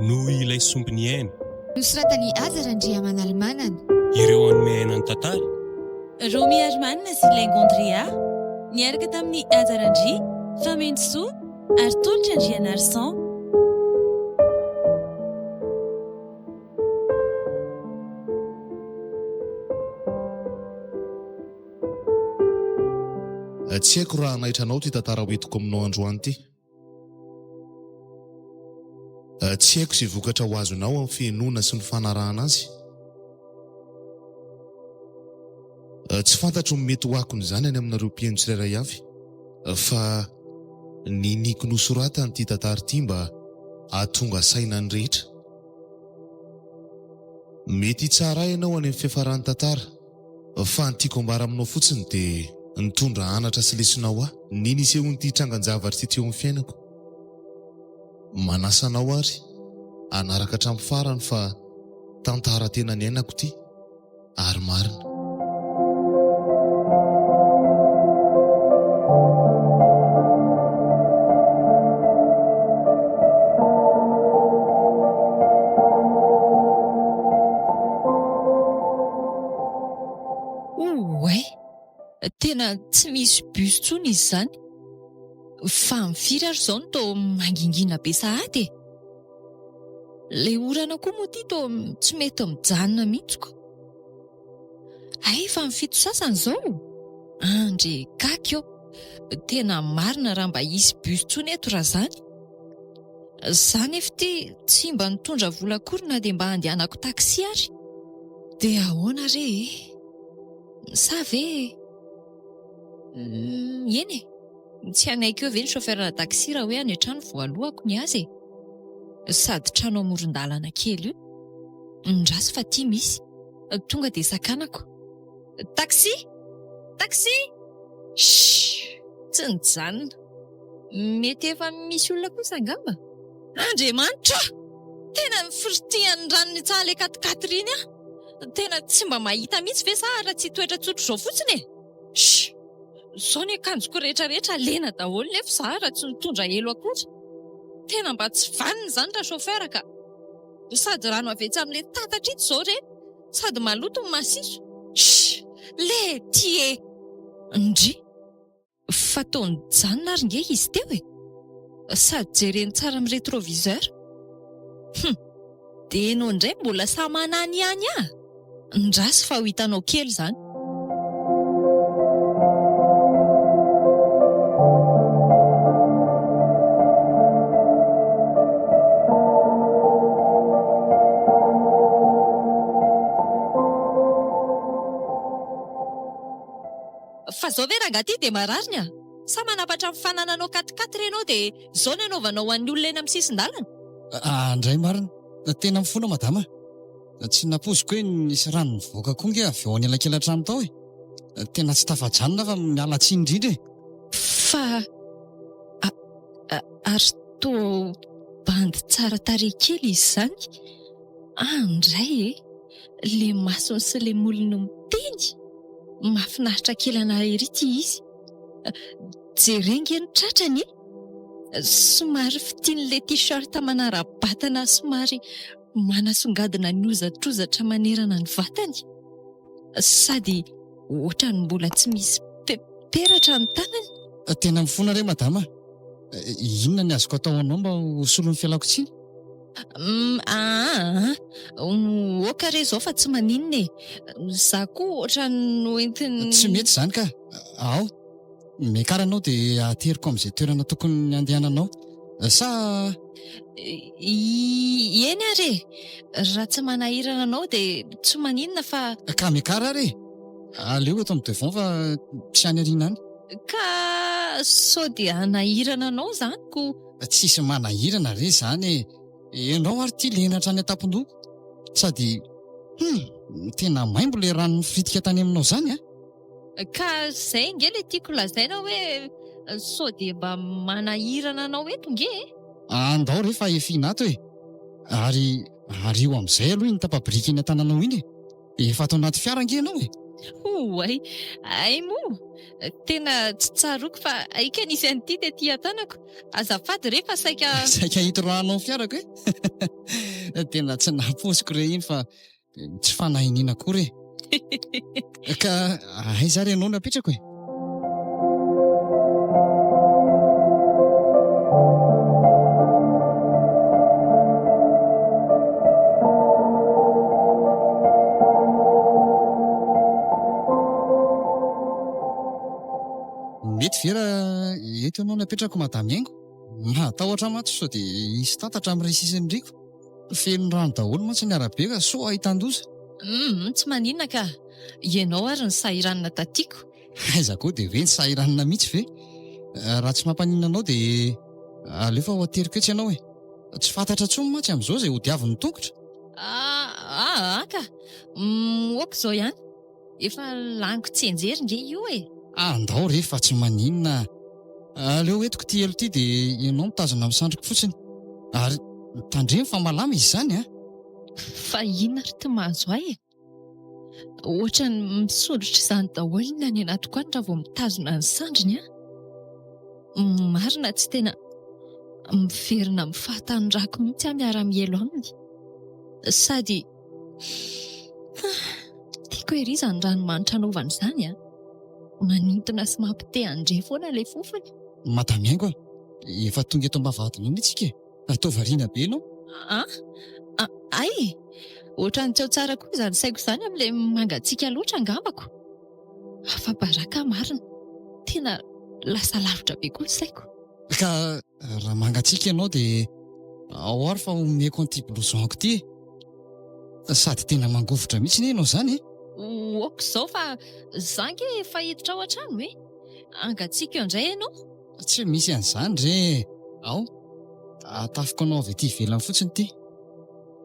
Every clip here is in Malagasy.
Noho ilay sombiny aina, nosoratany Azarandria Manalmanana. ireo hanome aina ny tantara. Romy Armanina sy Laingondria niaraka tamin'ny Azarandria, Famenosoa ary tolotra Andrianarsan. Tsy haiko raha nahitranao ty tantara hoentiko aminao androany ty. Tsy haiko izay vokatra ho azonao amin'ny fienoana sy ny fanarahana azy. Tsy fantatro ny mety ho akon'izany any aminareo mpiaino tsirairay avy, fa ny niko nosoratany ty tantara ty mba ahatonga saina ny rehetra. Mety tsara ianao any amin'ny fiafarany tantara, fa ny tiako ambara aminao fotsiny dia nitondra anatra sy lesinao aho ny nisehony ty trangan-javatra ty teo amin'ny fiainako. Manasanao ary anaraka hatramin'ny farany fa tantara tena ny ainako ty ary marina. Tena tsy misy bus tsony izy zany. Fa mifiry ary zao no tao mangingina be sahady. Le orana koa moa ty tao tsy mety mijanona mihitsiko. Fa mifito sasany zao. Andre kakio. Tena marina raha mba hisy bus tsony eto raha zany. Zany efa ty tsy mba nitondra vola akory na dia mba handehanako taksi ary. Dia ahoana re? Sa ve? Eny tsy anaiko eo ve ny shoferana taksi raha hoe any trano voalohako ny azy. Sady trano amoron-dalana kely io. Ndraso fa ty misy. Tonga dia sakanako. Taksi! Taksi! Tsy nijanona. Mety efa misy olona kosa angamba. Andriamanitra! Tena mifiritihan'ny ranony tsara le katikatriny aho. Tena tsy mba mahita mihitsy ve sa raha tsy toetra tsotro zao fotsiny e? Zao ny akanjoko rehetrarehetra lena daholo nefa za raha tsy nitondra elo akory. Tena mba tsy vanina zany raha shofera ka. Sady rano avetsy amin'ilay tatatra ito zao re. Sady maloto ny masiso. Le tie ndry. Fataony janona ary nge izy teo e. Sady jereny tsara amin'ny rétroviseur. Dia enao indray mbola sa manany ihany ah. Ndrasy fa ho hitanao kely zany. Fa zao ve rangaty dia marariny ah. Sa manapatra mifanananao katikaty renao dia zao ny anaovanao an'ny olona eny amin'ny sisin-dalana. Andray marina. Tena mifono madama. Tsy napoziko hoe nisy rano mivoaka koa nge avy ao anelakelan-trano tao e. Tena tsy tafajanona fa miala tsiny indrindra e. Fa ary toa bandy tsara tarehy kely izy zany. Andray e. Le masony sy le molony miteny. Mahafinaritra kely anareo ery ity izy. Jerenge ny tratrany e. Somary fitian'le t-shirt manara-batana somary manasongadina ny ozatrozatra manerana ny vatany. Sady ohatrany mbola tsy misy peratra ny tanany. Tena mifona re madama. Inona ny azoko atao anao mba hosolo ny fialako tsiny? Oka re zao fa tsy maninona e. Za koa ohatrany noentiny. Tsy mety zany ka. Ao. Mekaranao dia ateriko amin'izay toerana tokony andehananao. Sa eny are. Raha tsy manahirana anao dia tsy maninona fa ka mekara re. Aleo eto amin'ny devant fa tsy any ariana any. Ka sao dia anahirana anao zany ko. Tsisy manahirana re zany e. Ianao ary ty lena hatrany an-tampon-doha. Sady tena maimbo le rano firitika tany aminao zany a. Ka zay nge le tiako lazaina hoe sao dia mba manahirana anao eto nge. Andao rehefa efina ato e. Ary Ary io amin'izay aloha iny tapabrika eny an-tananao iny efa atao anaty fiara ange ianao e. Oay, ay moa, tena tsy tsaroako fa aika nisy an'ity tetỳ an-tanako. Azafady rehefa saika... Saika hitonranao fiarako e. Tena tsy naposiko re iny fa tsy fanahinina kory e. Ka aiza re ianao napetrako e? Mety vera eto ianao napetrako madamy Aingo? Matahotra maty sao dia hisy tatatra amin'irey sisin'iriko. Feno rano daholo mantsy ny arabe ka so ahitan-doza. Tsy maninona ka. Ianao ary ny sahiranina tatiako. Aiza koa dia ve ny sahiranina mihitsy ve? Raha tsy mampaninona anao dia aleo fa ho ateriko etsy ianao e. Tsy fantatra intsony mantsy amin'izao izay ho diavin'ny tongotra. Ka. Oaka izao ihany. Efa laniko tsy enjery nge io e. Andao rehefa tsy maninona. Aleo etiko ty elo ty dia ianao mitazona misandriko fotsiny. Ary tandremo fa malama izy izany Fa inona ry ty mahazo ahy e? Ohatra ny misondrotra izany daholo ny any anatiko any raha vao mitazona ny sandriny marina tsy tena miverina amin'ny fahatanyrako mihitsy miara-mielo aminy. Sady tiako ery izany ranomanitra anaovana izany manintona sy mampite andre foana ilay fofony. Madamy Aingo efa tonga eto am-bavahadina iny isika e. Atao variana be ianao. Ay, ohatra ny tsy ao tsara koa izany saiko izany amin'ilay mangatsiaka loatra angambako. Afa-baraka marina. Tena lasa lavitra be koa ny saiko. Ka raha mangatsiaka ianao dia ao ary fa omeko an'ity blouson-ko ity e. Sady tena mangovotra mihitsy ne ianao izany e. Oaka izao fa zange efa hiditra ao an-trano e. Angatsiaka eo indray ianao. Tsy misy an'izany re. Ao, atafiko anao avy ety ivelany fotsiny ity.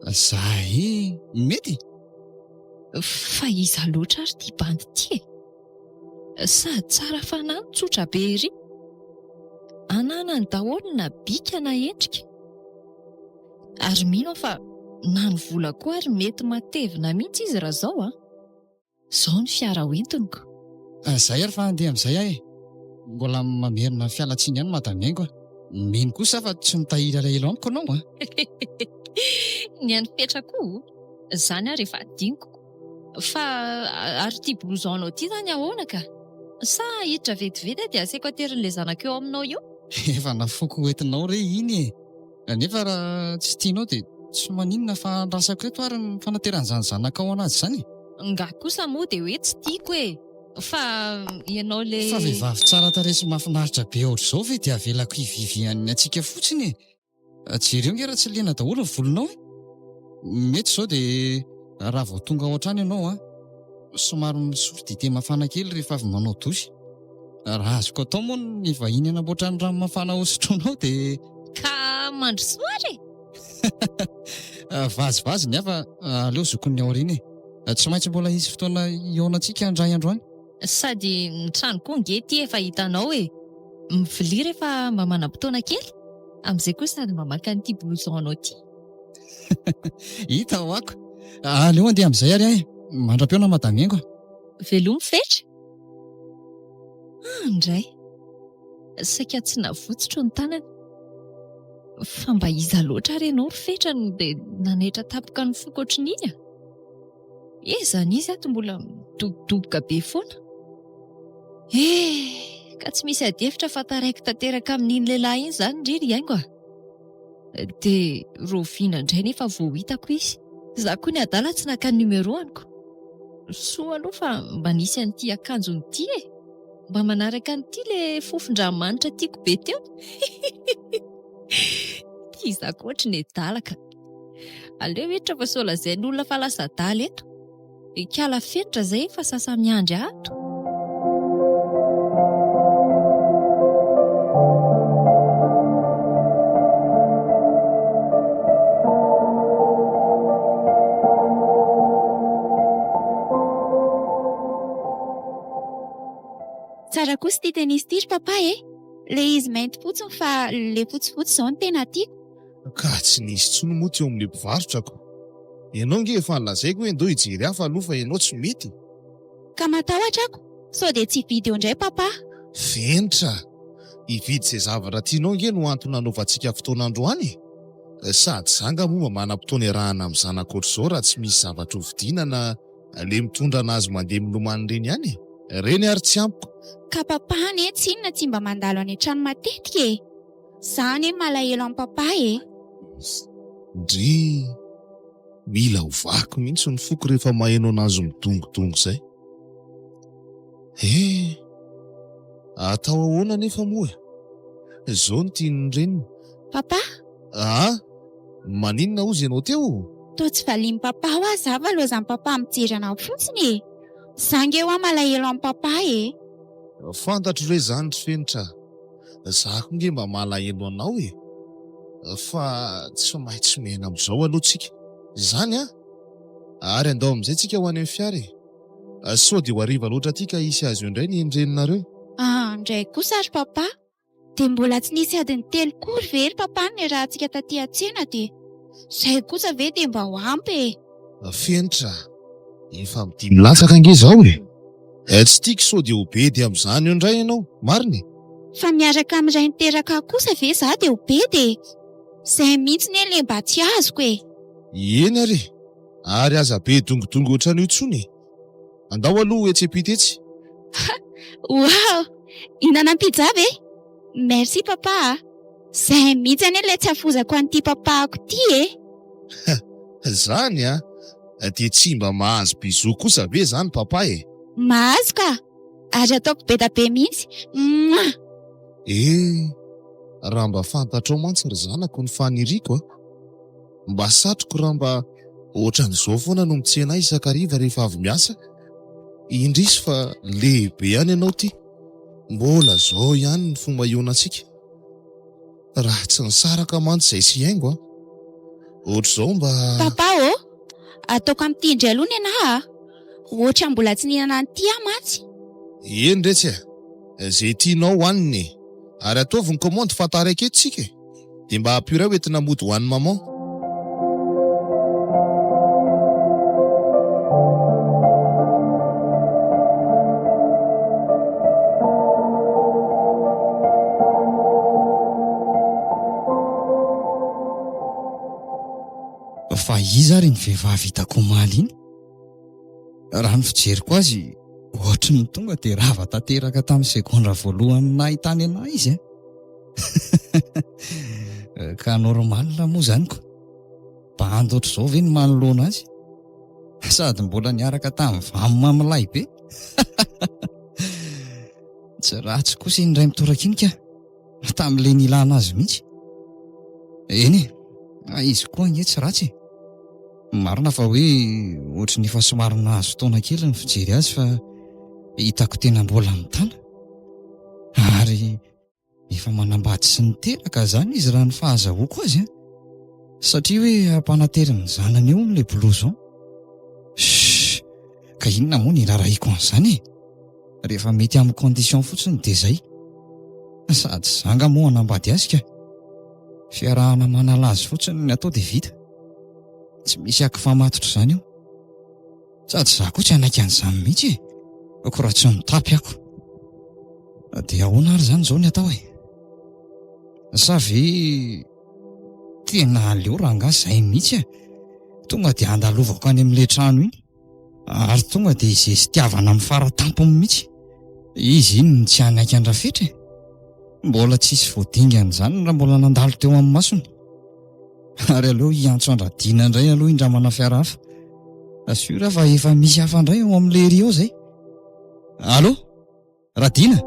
Zay mety. Fa iza loatra ary ty bandy ty e. Sady tsara fanahy tsotra be ery. Ananany daholo na bika na endrika. Ary mino fa na ny vola koa ary mety matevina mihitsy izy raha zao Zao ny fiara hoentiniko. Zay ary fa andeha amin'izay ahy e. Mbola mamerina fialatsiny ihany madamy Aingo Mino kosa fa tsy mitahiry alahelo amiko anao Ny anipetrako izany ary efa adiniko. Fa ary ty blouson-nao ty zany ahoana ka? Sa hiditra vetivety dia asaiko aterin'ilay zanako eo aminao io? Efa nafoko hoentinao re iny e. Nefa raha tsy tianao dia tsy maninona fa andrasako eto ary ny fanateran'izany zanaka ao anazy izany. Nga kosa moa dia hoe tsy tiako e. Fa ianao le... Fa vehivavy tsara tarehy sy mahafinaritra be ohatr'izao ve dia avelako hivivian'ny antsika fotsiny e. Jereo nge raha tsy lena daholo ny volonao e. Mety izao dia raha vao tonga ao an-trano ianao somary misotro dite mafana kely rehefa avy manao dosy. Raha azoko atao moa ny vahiny anamboatra ny rano mafana hosotroanao dia... Ka mandrosoa re? Vazivazy ny hafa aleo zokon'ny aoriana e. Tsy maintsy mbola hisy fotoana ionantsika andray androany. Sady ny trano koa nge ty efa hitanao e. Mivilia rehefa mba manam-potoana kely. Amin'izay koa sady mba maka an'ity blouson-nao ty. Hita ho ako. Aleo andeha amin'izay ary ahy. Mandram-peona madamy Aingo. Velomy fetra. Andray. Saika tsy navotsotro ny tanany. Fa mba iza loatra ary ianao fetra dia nanaitra tapoka ny foko ohatrin'iny Ezany izy ato mbola dobodoboka be foana. Ka tsy misy adefitra fa taraiko tanteraka amin'iny lehilahy iny izany indrindra Aingo dia roviana indray nefa vao hitako izy. Za koa ny adala tsy naka numéro-aniko. Soa aloha fa mba nisy an'ity akanjony ity e. Mba manaraka an'ity le fofon-dramanitra tiako be teo. Izako ohatra ny adalaka. Aleo hiditra fa sao lazain'ny olona fa lasa adala eto. Ikala fenitra zay fa sasa miandry ato. Tsara kosa ity tenisy ity ry papa e. Le izy mainty fotsiny fa le fotsifotsy izao no tena tiako. Ka tsy nisy tsony moa teo amin'ny mpivarotrako. Ianao nge efa nolazaiko hoe ndoa hijery hafa aloha fa ianao tsy mety. Ka matahotra ako. Sao dia tsy vidy eo indray papa. Venitra, hividy izay zavatra tianao nge no antony nanaovantsika fotoana androany. Sady zanga moa mba manam-potoana iarahana amin'ny zanako ohatr'izao raha tsy misy zavatra hovidiana na le mitondra anazy mandeha milomano reny ihany. Reny ary tsy ampiko. Ka papa ane tsy inona tsy mba mandalo any an-trano matetika e. Zaho ane malahelo amin'ny papa e. Ndry mila ho vaky mihitsy ny foko rehefa maheno anazy midongodongo izay. Atao ahoana nefa moa? Izao no tian'ny reniny. Papa, Maninona ozy ianao teo? toa tsy valian'ny papa ho aho zava aloha izany papa mijery anao fotsiny e. Zaho nge ho aho malahelo amin'ny papa e. Fantatro hoe izany ry Fenitra. Zako nge mba malahelo anao e. Fa tsy maintsy miaina amin'izao aloha tsika. Izany ary andao amin'izay tsika ho any amin'ny fiara e. Sao dia ho hariva loatra aty ka hisy azy eo indray ny endreninareo. Indray kosa ry papa. Dia mbola tsy nisy adiny telokory ve ry papa ny raha antsika taty an-tsena dia izay kosa ve dia mba ho ampy e. Fenitra, efa midimy latsaka nge izao e. Tsy tiako sao dia ho be dia amin'izany eo indray ianao, marina. Fa miaraka amin'iray niteraka kosa ve za dia ho be dia izay mihitsy ny le mba tsy azoko e. Eny ary aza be dongodongo ohatran'io tsony. Andao aloha etsepitetsy. Wow, hinana pizza ve? Merci papa. Izay mihitsy ane ilay tsy hafozako an'ity papako ity e. Zany dia tsy mba mahazo bizo kosa ve zany papa e? Mahazo ka, ary ataoko be da be mihitsy. Raha mba fantatrao mantsy ry zanako ny faniriako mba satroko raha mba ohatran'izao foana no mitsena isakariva rehefa avy miasa. Indrisy fa lehibe ihany ianao ty. Mbola zao ihany ny fomba ionantsika. Raha tsy nisaraka mantsy izay sy haingo ohatr'izao mba... Papa ataoko amin'ity indray aloha ny anahy ohatra mbola tsy nihinana an'ity mantsy. Eny retsy izay tianao hohaniny. Ary ataovy ny komandy fataraiky eto tsika dia mba hampio iray entina mody ho an'ny maman. Fa iza ary ny vehivavy hitako omaly iny? Raha ny fijeriko azy, ohatry ny tonga dia rava tanteraka tamin'ny segondra voalohany nahitany anahy izy Ka normalina moa zany ko. Bandy ohatr'izao ve ny manoloana azy? Sady mbola niaraka tamin'ny vamomamilay be. Tsy ratsy kosa iny ray mitorakinika tamin'ilay nilana azy mihitsy. Eny izy koa nge tsy ratsy. Marina fa hoe ohatry ny efa somary nahazo fotoana kely ny fijery azy fa hitako tena mbola mitana. Ary efa manambady sy niteraka zany izy raha ny fahazahoako azy satria hoe ampanatery ny zanany eo n'ilay blouson. Ka inona moa ny rarahiko an'izany rehefa mety amin'ny condition fotsiny dia zay. Sady zanga moa anambady azy ka fiarahana manala azy fotsiny ny atao dia vita. Tsy misy akifamatotra izany io. Sady za koa tsy anaiky an'izany mihitsy ako raha tsy mitapy ako. Dia ahoana ary zany izao ny atao sa ve tena aleo rangahy izay mihitsy tonga dia andalovako any amin'ilay trano iny ary tonga dia izay sy tiavana amin'ny faratampony mihitsy. Izy iny ny tsy anaiky andrafetra mbola tsisy voadingany zany raha mbola nandalo teo amin'ny masony. Ary aleo hiantso andradiana indray aloha indramana fiara hafa. Asura fa efa misy hafa indray ao amin'ilay ery ao zay. Allo? Radiana?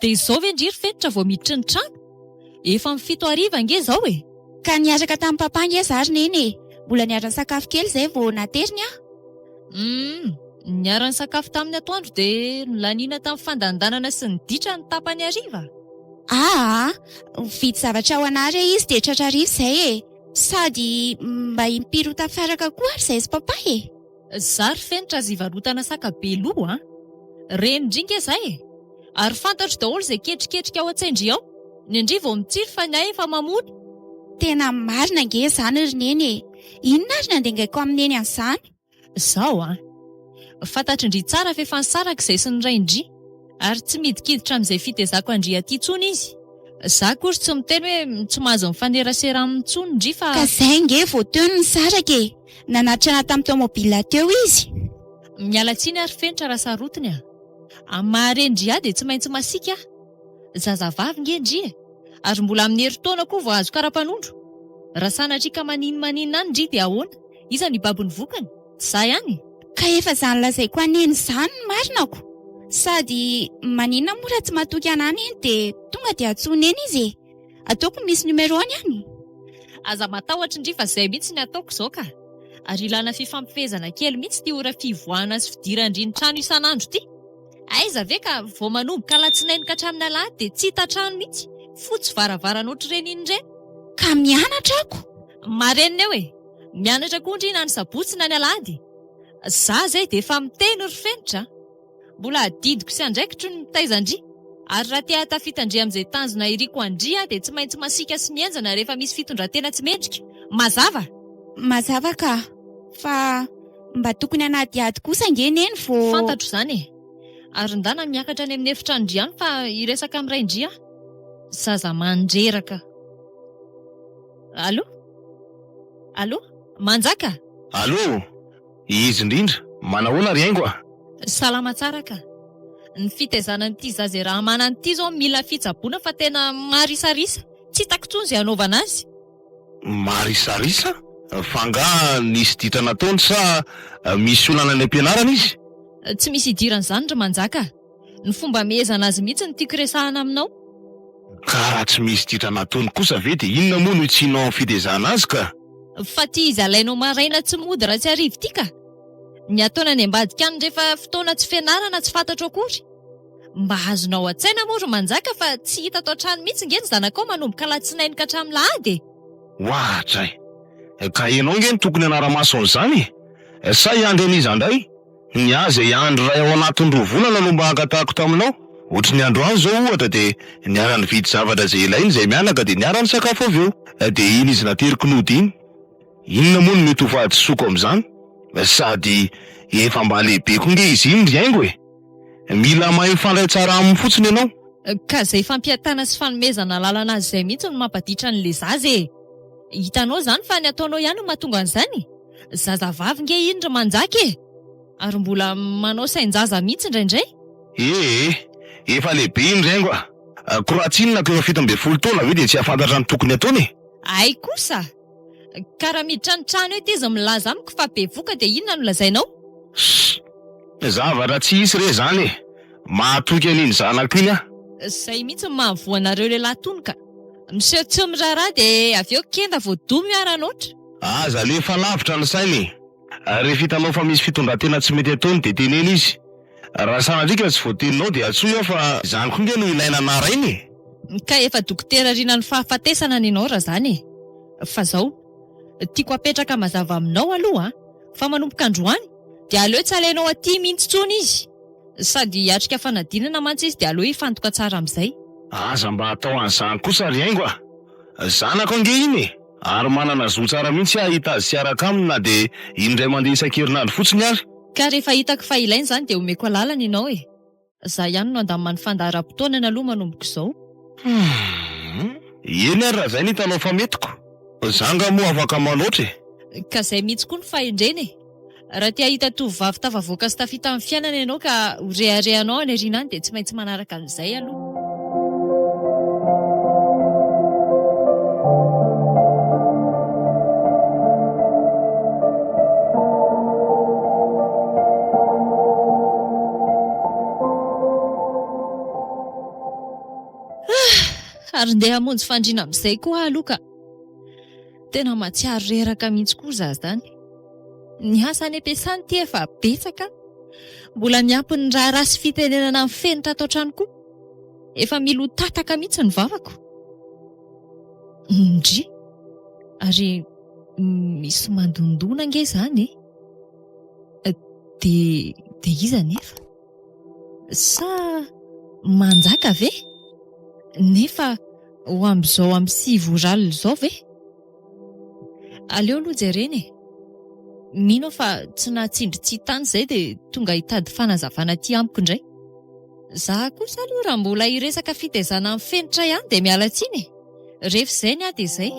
Dia izao ve ndry ry Fenitra vao miditra ny trano? Efa amin'ny 7:00 ange izao Ka niaraka tamin'ny papa nge zary neny mbola niaraka sakafo kely zay vao nateriny Niarany sakafo tamin'ny atoandro dia nolaniana tamin'ny fandandanana sy ny ditra ny tapany hariva. Vidy zavatra ho anahy re izy dia tratrarivo izay Sady mba impirota faraka koa ary izay papa e. Zary fenitra azy ivarotana saka be loha, renindringa izay e. Ary fantatro daholo izay ketriketrika ao an-tsendry ao. Ny indri vao mitsiry fa ny ahy efa mamono. Tena marina nge izany ry neny e. Inona ary nandengaiko amineny an'izany? Zao fantatro indri tsara fa efa nisaraka izay sy ny ray indri. Ary tsy midikiditra amin'izay fitezako andry aty intsony izy. Za kosa tsy miteny hoe tsy mahazo mifanerasera amin'intsony indri fa... Ka izay nge vao teo ny nisaraka e. Nanatrana tamin'ny tomobila teo izy. Miala tsiny ary fenitra raha sarotiny amin'ny maharendry dia tsy maintsy masika. Zazavavy nge ndry e. Ary mbola amin'ny herintaona koa vao azo karapanondro. Raha sanatrika maninona any ndry dia ahoana? Iza ny babiny vokany? Za ihany. Ka efa izany lazaiko aneny izany ny marinako. Sady maninona moa raha tsy matoky anany eny dia tonga dia atsoina eny izy e. Ataoko misy numéro-any any. Aza matahotra indri fa izay mihitsy ny ataoko izao ka. Ary ilana fifampifezana kely mihitsy ty ora fivoahana sy fidirandriny trano isan'andro ty. Aiza ve ka vao manomboka alatsinainy ka hatramin'ny alahady dia tsy hita trano mihitsy. Fotsy varavarana ohatry ireny iny ireny. Ka mianatra ako. Marenina eo e. Mianatra koa indri na ny sabotsy na ny alahady. Za zay dia efa miteny ry fenitra. Mbola adidiko sy andraikitry ny mitaizandry. Ary raha tia tafitandry amin'izay tanjona iriko andry dia tsy maintsy masika sy mienjana rehefa misy fitondran-tena tsy mendrika. Mazava. Mazava ka. Fa mba tokony anadiady kosa nge neny vao... Fantatro izany e. Ary ndana miakatra any amin'ny efitrandry ihany fa iresaka amin'ny ray indria. Zaza mandreraka. Allo? Allo? Manjaka? Allo? Izy indrindra, manahoana ry aingo a? Salama tsara ka. Ny fitaizanan'ity zaza raha manan'ity zao mila fitsaboana fa tena marisarisa. Tsy hitako intsony izay hanaovana azy. Marisarisa? Fanga nisy ditra nataony sa misy olana any am-pianarana izy? Tsy misy idiran'izany ry Manjaka. Ny fomba mihezana azy mihitsy ny tiako resahana aminao. Ka raha tsy misy ditra nataony kosa ve dia inona moa no tsianao amin'ny fitaizana azy ka? Fa ty izy alainao maraina tsy mody raha tsy arivo ty ka. Ny ataona any ambadika any rehefa fotoana tsy fianarana tsy fantatro akory. Mba azonao an-tsaina moa ry Manjaka fa tsy hita tao trano mihitsy nge ny zanakao manomboka alatsinainy ka hatramin'ny lahady e. Ohatray. Ka ianao nge ny tokony anara-maso an'izany? Sa hiandry an'izy andray? Ny azy hiandry ray ao anatin'ny 2 volana no mba hankatahako taminao. Ohatry ny andro azy zao ohatra dia niarany vidy zavatra izay ilainy izay mianaka dia niarany sakafo avy eo. Dia iny izy nateriko nody iny. Inona moa no mety ho fahatsoako amin'izany? Sady efa mba lehibe koa nge izy iny ry aingo e. Mila mahay mifandray tsara aminy fotsiny ianao. Ka izay fampiatana sy fanomezana lalana azy izay mihitsy no mampatitra an'ilay zaza e. Hitanao izany fa ny ataonao ihany no mahatonga an'izany. Zazavavy nge iny ry Manjaka e. Ary mbola manao sain-jaza mihitsy indraindray. Efa lehibe iny ry aingo a. Koratsinona ka efa 17 taona ve dia tsy ahafantatra ny tokony ataony e? Ay kosa. Ka raha miditra ny trano eto izy milaza amiko fa be voka dia inona no lazainao? Zavatra tsy hisy re zany e. Mahatoky an'iny zanako iny a. Izay mihitsy ny mahavoanareo lehilahy tony ka. Miseho tsy miraharaha dia avy eo kenda vao domy miara-noatra. Aza alefa lavitra ny sainy. Rehefa hitanao fa misy fitondran-tena tsy mety ataony dia teneny izy. Raha sanadrika tsy voateninao dia atsoy aho fa izany koa nge no ilaina anarainy. Ka efa dokotera riana ny fahafatesana ny anao raha zany e. Fa zao, tiako apetraka mazava aminao aloha fa manomboka androany dia aleo tsy alainao aty mihitsy intsony izy. Sady hiatrika fanadinana mantsy izy dia aleo hifantoka tsara amin'izay. Aza mba atao an'izany kosa ry aingo a. Zanako ange iny e. Ary manana zo tsara mihitsy ahita azy siaraka aminy na dia indray mandeha isan-kerinandro fotsiny ary. Ka rehefa hitako fa ilainy izany dia omeko lalana ianao e. Za ihany no andamany fandaharam-potoana aloha manomboko izao. Eny ary raha izay ny hitanao fa metiko. Zanga moa afaka manoatra e. Ka izay mihitsy koa ny fahendreny e. Raha tia hita tovovavy tafavoaka sy tafita amin'ny fiainana ianao ka horeharehanao any aoriana any dia tsy maintsy manaraka an'izay aloha. Ary ndeha hamonjy fandriana amin'izay koa aloha ka. Tena matsiaro reraka mihitsy koa za zany. Ny asa any am-piasany ty efa betsaka. Mbola miampy ny raha rasy fitenenana amin'ny fenitra ato an-trano koa. Efa milo tataka mihitsy ny vavako. Ndry. Ary misy mandondona nge izany dia iza nefa? Sa manjaka ve? Nefa ho amin'izao amin'ny 7 alina izao ve? Aleo aloha jereny e. Mino aho fa tsy nahatsindry tsy tany izay dia tonga hitady fanazavana aty amiko indray. Za kosa aloha raha mbola hiresaka fitaizana amin'ny fenitra ihany dia miala tsiny e. Rehefa izay ny ahy dia izay.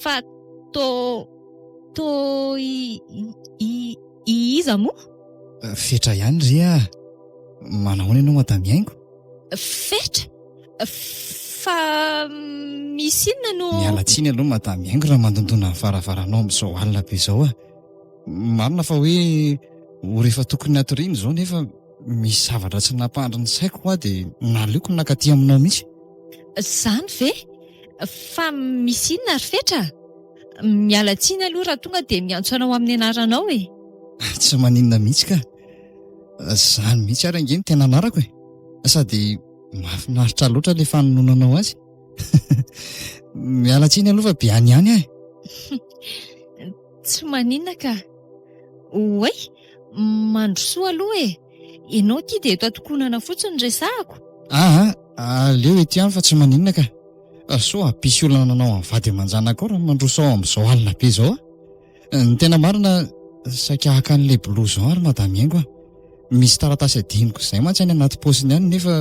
Fa iza moa? Fetra ihany ria. Manahoana ianao madamiaingo? Fetra? Fa misy inona no... Miala tsiny aloha madamiaingo raha mandondona ny varavaranao amin'izao alina be izao a. Marina fa hoe ho rehefa tokony hatoriana izao nefa misy zavatra tsy nampandry ny saiko hoa dia naleoko nakaty aminao mihitsy. Zany ve? Fa misy inona ry fetra? Miala tsiny aloha raha tonga dia miantso anao amin'ny anaranao e. Tsy maninona mihitsy ka. Zany mihitsy ary ange ny tena anarako e. Sady mahafinaritra loatra ilay fanononanao azy. Miala tsiny aloha fa be any ihany ahy. Tsy maninona ka. Oay, mandrosoa aloha e. Ianao ty dia eto atokonana fotsiny resahako. Aleo ety ihany fa tsy maninona ka. So apisy olana anao amin'ny vady aman-janaka ao raha mandroso ao amin'izao alina be izao a. Ny tena marina saika haka an'ilay blouson ary madamiaingo a. Misy taratasy adiniko izay mantsy any anaty paosiny ihany nefa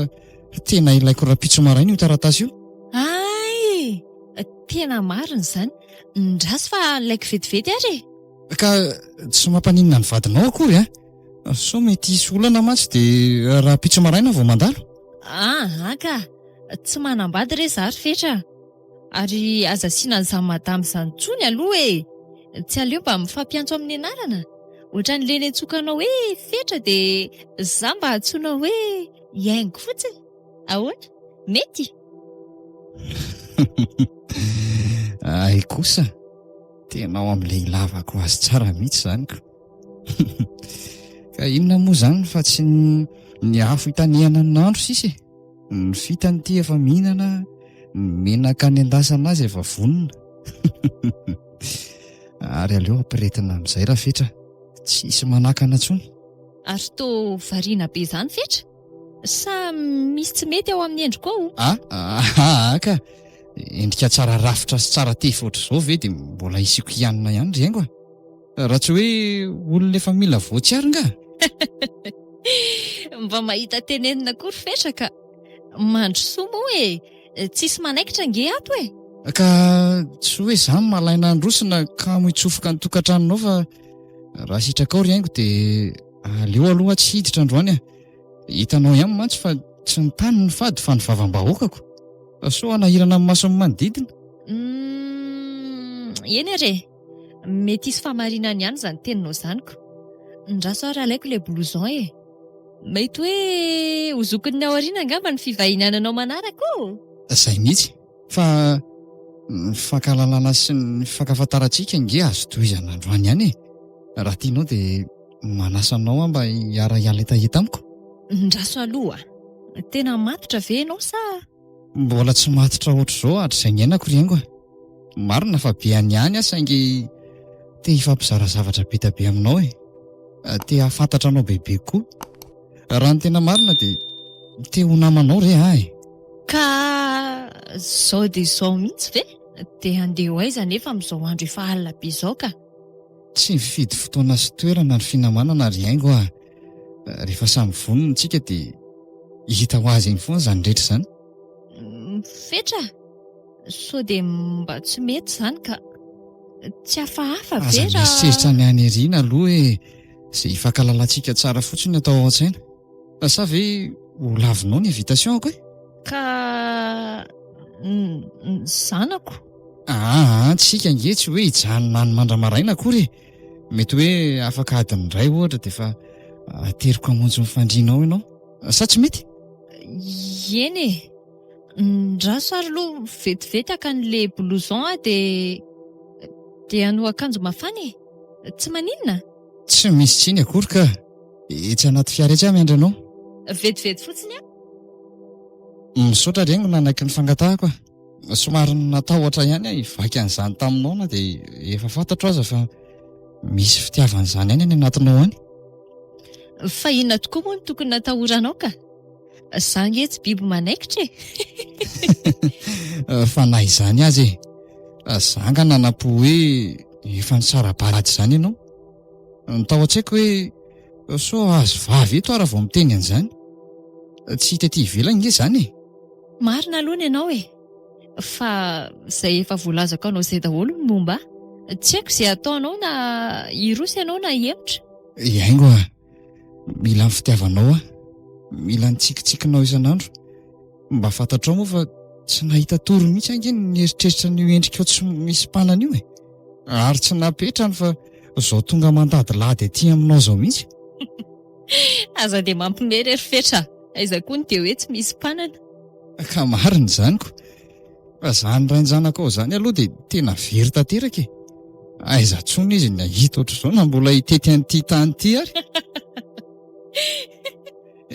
tena ilaiko rapitso maraina io taratasy io. Ay, tena marina izany. Ndraso fa ilaiko vetivety ary. Ka tsy mampaninona ny vadinao akory a. So mety hisy olana mantsy dia rapitso maraina vao mandalo. Ka tsy manambady re zary fetra. Ary aza asiana an'izany madama izany tsony aloha e. Tsy aleo mba mifampiantso amin'ny anarana. Ohatran'ilay niantsokanao hoe fetra dia za mba antsoinao hoe iaingo fotsiny. Ahoana? Mety? Ay kosa. Tena ao amin'ilay ilavako azy tsara mihitsy izanyko. Ka inona moa izany fa tsy ny afo hitanehana ny nandro sisy. Ny fitany ty efa mihinana, menaka ny endasana azy efa vonona. Ary aleo ampiretina amin'izay raha fetra. Tsisy manakana intsony. Ary toa variana be izany fetra? Sa misy tsy mety ao amin'ny endriko ao? Ka endrika tsara rafitra sy tsara tefy ohatr'izao ve dia mbola isiko hianina ihany riengo a. Raha tsy hoe olona efa mila voatsiary nga. Mba mahita tenenina akory fetra ka. Mandrosoa moa e. Tsisy manaikitra nge ato e. Ka tsy hoe izany malaina androsina ka hitsofoka ny tokantranonao fa raha sitraka ao riengo dia aleo aloha tsy hiditra androany a. Hitanao ihany mantsy fa tsy ny tany ny fady fa ny vavam-bahoakako. So anahirana amin'ny mason'ny manodidina. Eny are. Mety hisy famarinana ihany izany teninao izanyko. Ndraso ary alaiko ilay blouson e. Mety hoe hozokin'ny ao aoriana angamba ny fivahinananao manaraka ao. Izay mihitsy. Fa ny fankalalana sy ny fankafantarantsika nge azo tohizana androany ihany e. Raha tianao dia manasanao aho mba hiara-hiala hetaheta amiko. Ndraso aloha. Tena matotra ve ianao sa? Mbola tsy matotra ohatr'izao hatr'izay ny ainako riengo a. Marina fa be any ihany aho saingy te hifampizara zavatra beta be aminao e. Te hafantatra anao bebe koa. Raha ny tena marina dia te ho namanao re ahy. Ka zao dia zao mihitsy ve? Dia handeha ho aiza nefa amin'izao andro efa alina be izao ka? Tsy mifidy fotoana sy toerana ny finamanana riengo a. Rehefa samy vonona tsika dia hita ho azy eny foana izany rehetra izany. Fetra? So dia mba tsy mety izany ka tsy hafahafa ve raha... Aza mieritreritra ny any ariana aloha hoe izay hifankalalantsika tsara fotsiny atao ao an-tsaina. Sa ve ho lavinao ny invitation-ko e? Ka zanako. Tsika nge tsy hoe hijanona ny mandramaraina akory. Mety hoe afaka adiny iray ohatra dia efa ateriko hamonjy ny fandrianao ianao. Sa tsy mety? Eny e. Ndraso ary aloha vetivety aka an'le blouson dia hanao akanjo mafana e. Tsy maninona? Tsy misy tsiny akory ka. Etsy anaty fiara etsy aho miandry anao. Vetivety fotsiny aho. Misaotra reny no nanaiky ny fangatahako. Somary natahotra ihany aho hivaky an'izany taminao na dia efa fantatro aza fa misy fitiavan'izany ihany any anatinao any. Fa inona tokoa moa no tokony natahoranao ka? Izaho nge tsy biby manaikitra e. Fa na izany azy e. Zanga nanapo hoe efa nisara-barady izany ianao. Nitao an-tsaiko hoe so azo vavy eto ara vao miteny an'izany. Tsy hita ety ivelany nge izany e. Marina aloha ny ianao e. Fa izay efa voalazako anao izay daholo ny momba. Tsy haiko izay ataonao na hirosy ianao na hiemotra. Iaingo a. Mila ny fitiavanao a. Mila ny tsikitsikinao isan'andro. Mba fantatrao moa fa tsy nahita tory mihitsy ange ny eritreritra ny endrikao tsy misy mpanana io e. Ary tsy napetrany fa zao tonga mandadilady aty aminao zao mihitsy. Aza dia mampimery erifetra. Aiza koa ny dia hoe tsy misy mpanana. Ka marina izanyko. Fa izany rain-janakao izany aloha dia tena very tanteraka e. Aiza tsony izy nahita ohatr'izao na mbola hitety an'ity tany ity ary.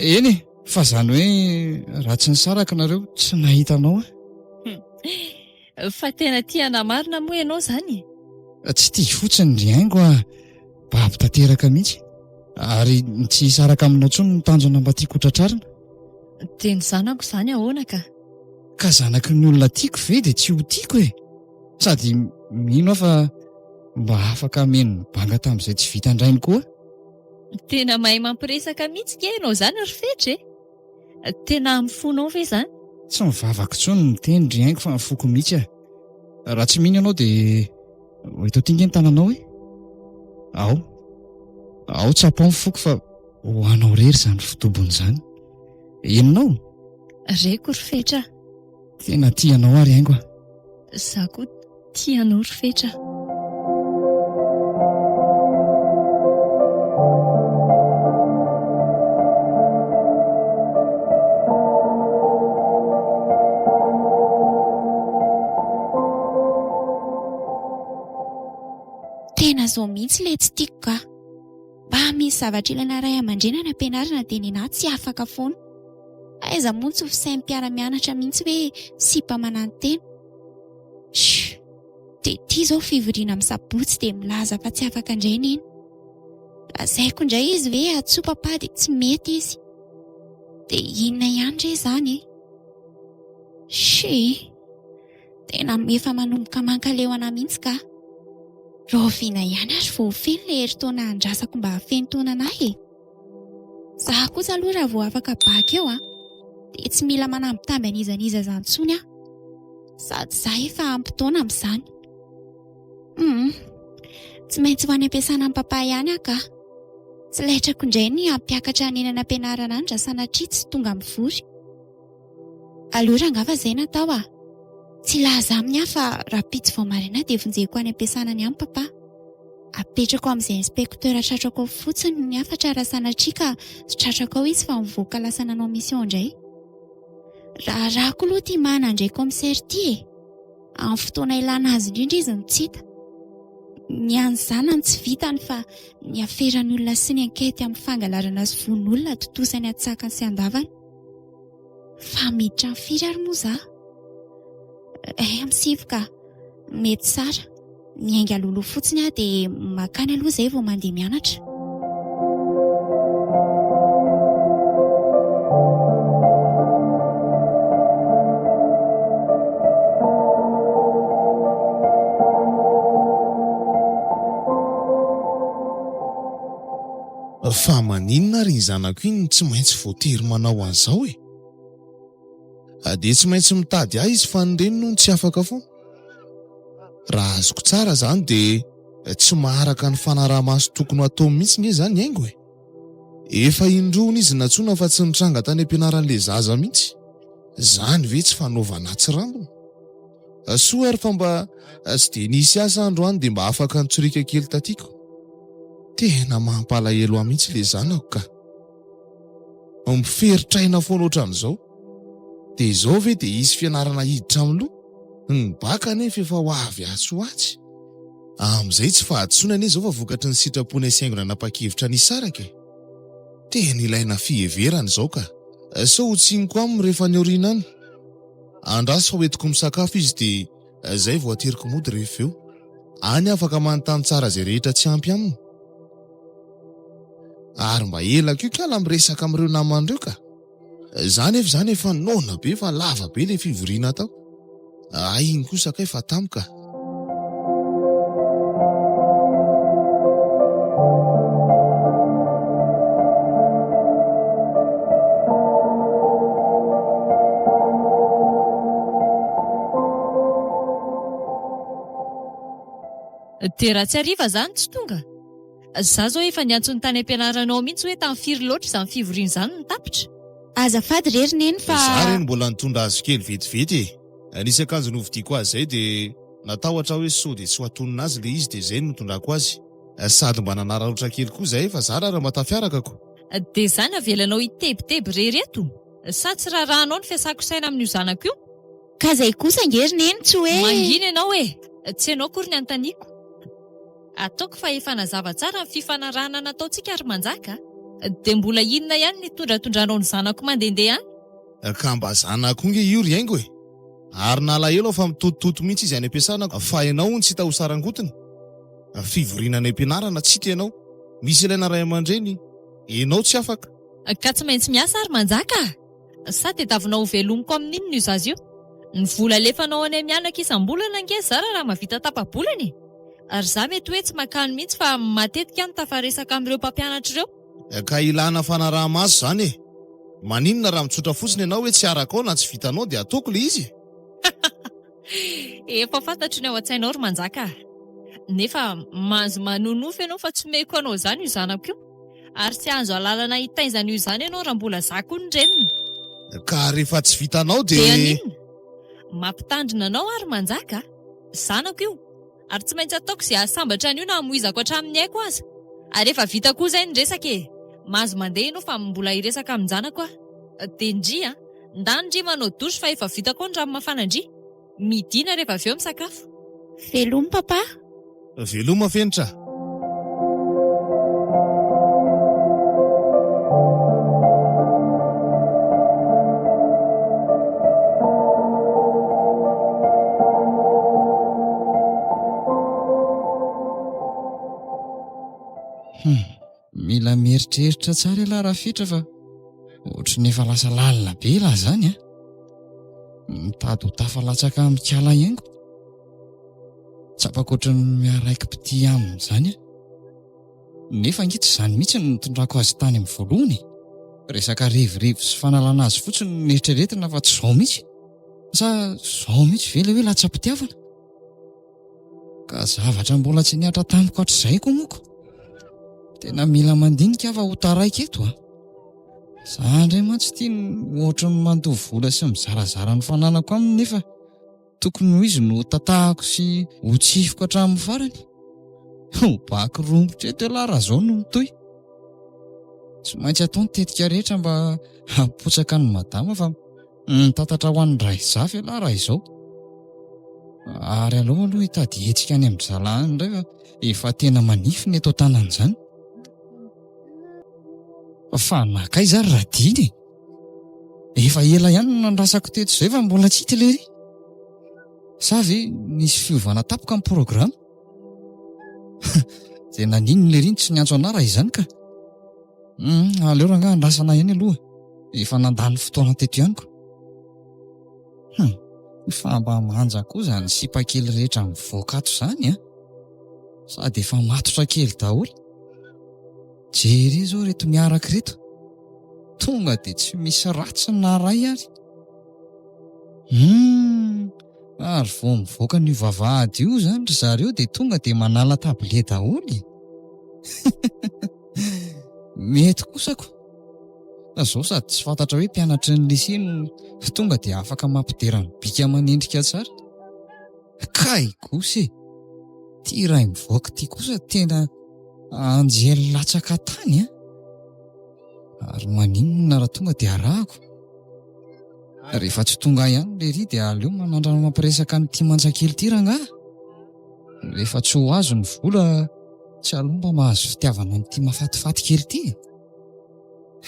Eny e, fa izany hoe raha tsy nisaraka nareo tsy nahitanao a. Fa tena tia namarina moa ianao izany. Tsy tia fotsiny ry haingo a. Baby tanteraka mihitsy. Ary tsy hisaraka aminao tsony ny tanjona mba tiako tratrarina. Teny zanako izany ahoana ka? Ka zanaky ny olona tiako ve dia tsy ho tiako e. Sady mino aho fa mba afaka ameno banga tamin'izay tsy vita andrainy koa. Tena mahay mampiresaka mihitsy ke ianao izany rifetra e. Tena mifonao ve izany? Tsy mivavaka tsony ny teny ry haingo fa mifoko mihitsy a. Raha tsy mino ianao dia eto tinga ny tananao e. Ao tsapao mifoko fa ho anao rery izany fitobony izany. Enonao? Reko rifetra. Tena tianao ary haingo a. Izaho koa tianao rifetra. Tena zao mihitsy ilay tsy tiako ka. Mba misy zavatra ilaina ray aman-dreny any am-pianarana dia ninahy tsy afaka foana. Aiza moa tsy ho fisain'ny mpiara-mianatra mihitsy hoe sipa manantena. Dia ity zao fivoriana amin'ny sabotsy dia milaza fa tsy afaka indraina iny. Lazaiko indray izy hoe atsoa papa dia tsy mety izy. Dia inona ihany re izany e? Tena efa manomboka mankaleo ana mihitsy ka. Roviana ihany ary vao feno ilay herintaona andrasako mba hafeno taona anahy e. Zaho kosa aloha raha vao afaka baka eo dia tsy mila manambitamby an'izaniza izany intsony aho. Sady izaho efa ampy-taona amin'izany. Tsy maintsy ho any am-piasana amin'ny papa ihany aho ka. Tsy laitrako indray ny hampiakatra ny eny am-pianarana any raha sanatria tsy tonga mivory. Aleo rangafa izay natao a. Tsy laza aminy aho fa raha pitsy vao maraina dia vonjeko any am-piasana any papa. Apetrako amin'izay inspektera tratrako fotsiny ny afatra raha sanatria ka sy tratrako ao izy fa mivoaka lasa nanao mission indray. Raha koa aloha tia manandray komisaira ity e. Amin'ny fotoana ilana azy indrindra izy no tsy hita. Ny an'izany tsy vitany fa ny aferan'ny olona sy ny ankety amin'ny fangalarana sy von'olona totosany atsakany sy andavany. Fa miditra ny firy ary moa izaho. Amisivo ka, mety tsara. Ny hainga lolo fotsiny aho dia makany aloha izay vao mandeha mianatra. Fa maninona ry zanako iny tsy maintsy voatery manao an'izao e. Dia tsy maintsy mitady ahy izy fa ny reny no tsy afaka foana. Raha azoko tsara izany dia tsy maharaka ny fanaraha-maso tokony atao mihitsy nge izany haingo e. Efa indroana izy natsoina fa tsy nitranga tany am-pianaran'ilay zaza mihitsy. Izany ve tsy fanaovana tsy rambona? Soa ary fa mba tsy dia nisy asa androany dia mba afaka nitsorika kely tatiako. Tena mampalahelo ahy mihitsy ilay zanako ka. Miferitraina foana ohatran'izao. dia izao ve dia isy fianarana hiditra amin'loha? Ny baka nefa efa ho avy atsy ho atsy. Amin'izay tsy fahatsoana anie izao fa vokatry ny sitrapony asiaingona nanapa-kevitra nisaraka. Tena ilaina fiheverana izao ka. Sao ho tsiniko aminy rehefa ny oriana any. Andraso fa hoentiko misakafo izy dia izay vao ateriko mody rehefa eo. Any afaka manontany tsara izay rehetra tsy ampy aminy. Ary mba ela koa kala miresaka amin'ireo namandreo ka. Zany efa nona be fa lava be ilay fivoriana tao. Iny kosa kay fa tamika. Dia raha tsy hariva izany tsy tonga. Izaho izao efa niantso ny tany am-pianaranao mihitsy hoe tamin'ny firy loatra izany fivoriana izany no tapitra. Azafady rery neny fa... Izaho ireny mbola nitondra azo kely vetivety. Nisy akanjo novidiako azy izay dia natahotra hoe sao dia tsy ho atonina azy ilay izy dia izay no nitondrako azy. Sady mba nanaraotra kely koa izay fa izaho raha mba tafiarakako. Dia izany avelanao hitebiteby rery eto. Sa tsy rarahanao ny fiasako saina amin'io zanako io? Ka izay kosa ngery neny tsy hoe... Mangina ianao e. Tsy ianao kory ny antaniako. Ataoko fa efa nazava tsara ny fifanarahana nataontsika ary manjaka. Dia mbola inona ihany ny tondratondranao ny zanako mandehandeha any? Ka mba zanako nge io ry haingo e. Ary nalahelo aho fa mitotototo mihitsy izy any am-piasana fa ianao ny tsy taho sarangotiny. Fivoriana any am-pianarana tsy hita ianao. Misy ilaina ray aman-dreny. Ianao tsy afaka. Ka tsy maintsy miasa ary manjaka. Sa tadiavinao ho velomiko amin'inona io zazy io? Ny vola alefanao any mianaka isam-bolana nge zara raha mahavita tapa-bolany. Ary za mety hoe tsy makany mihitsy fa matetika ny tafaresaka amin'ireo mpampianatra ireo. Ka ilana fanaraha-maso zany e. Maninona raha mitsotra fotsiny ianao hoe tsy arakao na tsy vitanao dia ataoko le izy. Efa fantatro ny ao an-tsainao ry manjaka. Nefa manjo manonofy ianao fa tsy meko anao izany io zanako io. Ary tsy azo alalana hitaizana io izany ianao raha mbola zako ny reniny. Ka rehefa tsy vitanao dia... Dia aninona? Mampitandrina anao ary manjaka. Zanako io. Ary tsy maintsy ataoko izay ahasambatra an'io na hamoizako hatramin'ny haiko aza. Ary efa vita koa izay ny resaka e. Mahazo mandeha ianao fa mbola hiresaka amin'ny zanako aho. Dia ndria, ndany manao dosy fa efa vita koa ny rano mafana ndria. Midina rehefa avy eo misakafo. Veloma papa? Veloma fenitra. Mila mieritreritra tsara ialahy raha fitra fa ohatry ny efa lasa lalina be lahy zany a. Mitady ho tafalatsaka amikala haingo. Tsapako ohatry ny miaraiky piti aminy izany a. Nefa angitsy izany mihitsy no nitondrako azy tany amin'ny voalohany. Resaka rivorivo sy fanalana azy fotsiny nieritreretina fa tsy izao mihitsy. Sa izao mihitsy ve ilay hoe latsa-pitiavana? Ka zavatra mbola tsy niatra tamiko hatr'izay koa moako. Tena mila mandinika fa ho taraiky eto a. Za indray mantsy tia ohatra ny mandovy vola sy mizarazara ny fananako aminy nefa tokony ho izy no tatahako sy ho tsifiko hatramin'ny farany. Ho baky rombotra eto ialahy raha izao no mitohy. Tsy maintsy atao ny tetika rehetra mba hapotsaka ny madama fa mitantatra ho an'ny ray zafy ialahy raha izao. Ary aloha hitady hetsika any amin'ny zalahany indray fa efa tena manify ny eto tanan'izany. Fa nakay zary raha diny. Efa ela ihany no nandrasako teto izay fa mbola tsy hita ilay ry. Sa ve nisy fiovana tapoka amin'ny programa? Dia nanino ilay ry tsy niantso anahy raha izany ka. Aleo raha nga andrasana ihany aloha. Efa nandany fotoana teto ihany ko. Fa mba manja koa izany sipakely rehetra mivoaka ato izany a. Sady efa matotra kely daholo. Jery izao reto miaraka reto. Tonga dia tsy misy ratsy na ray ary. Ary vao mivoaka ny vavahady io izany ry zareo dia tonga dia manala tablie daholo. Mety kosako. Izao sady tsy fantatra hoe mpianatry ny lycée no tonga dia afaka mampidera ny bika manendrika tsara. Kay kosa e. Ty ray mivoaka ty kosa tena anjely latsaka tany a. Ary maninona raha tonga dia arahako. Rehefa tsy tonga ihany le ry dia aleo manandrana mampiresaka n'ity manjakely ity rangahy. Rehefa tsy ho azo ny vola, tsy aleo mba mahazo fitiavana n'ity mafatifaty kely ity.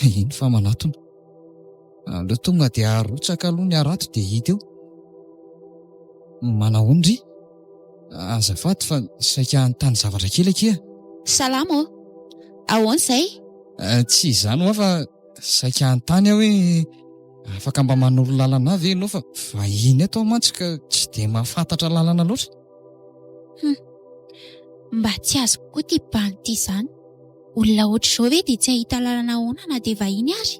Iny fa manatona. Aleo tonga dia arotsaka aloha ny arato dia hita eo. Manahoana ry? Azafady fa saika an-tany zavatra kely akia. Salama ô. Ahoana izay? Tsy izany hoa fa saika an-tany aho hoe afaka mba manoro lalana avy ianao fa vahiny eto mantsy ka tsy dia mahafantatra lalana loatra. Mba tsy azo koa ty banky ity izany. Olona ohatr' izao ve dia tsy ahita lalana ahoana na dia vahiny ary?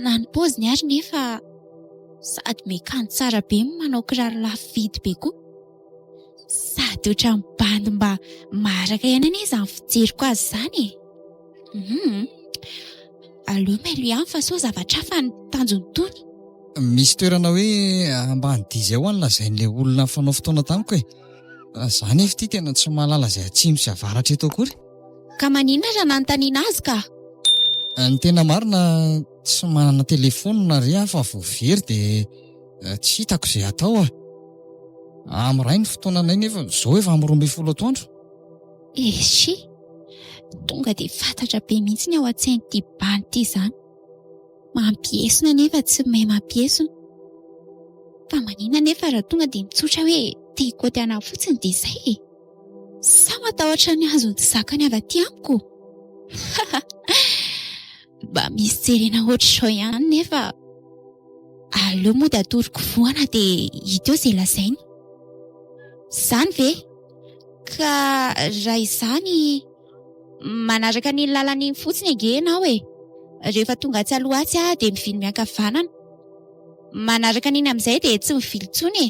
Na ny paoziny ary nefa sady mekanto tsara be manao kiraro lafo vidy be koa. Sady ohatran'ny bandy mba maharaka ihany anie izany fijeriko azy izany. Aleo melo ihany fa sao zavatra hafa ny tanjony tony. Misy toerana hoe ambany dizy ao any lazain'ilay olona fanao fotoana tamiko e. Izany efa ity tena tsy mahalala izay atsimo sy avaratra eto akory. Ka maninona raha nanontaniana azy ka? Ny tena marina tsy manana telefônina ry aho fa vao very dia tsy hitako izay atao ah. Amiray ny fotoananay nefa izao efa amin'ny 12 atoandro. Eshi, tonga dia fantatra be mihitsy ny ao an-tsain'ity bandy ity izany. Mampiesona nefa tsy mahay mampiesona. Fa maninona nefa raha tonga dia mitsotra hoe te hikaotiana fotsiny dia izay. Sa matahotra ny azony zakany avy aty amiko. Mba misy jerena ohatr'izao ihany nefa aleo moa dia atoroko voana dia hita eo izay lazainy. Izany ve? Ka raha izany manaraka ny lalany fotsiny enge ianao e. Rehefa tonga tsy aloha atsy dia mivily miankavanana. Manaraka n'iny amin'izay dia tsy mivily intsony e.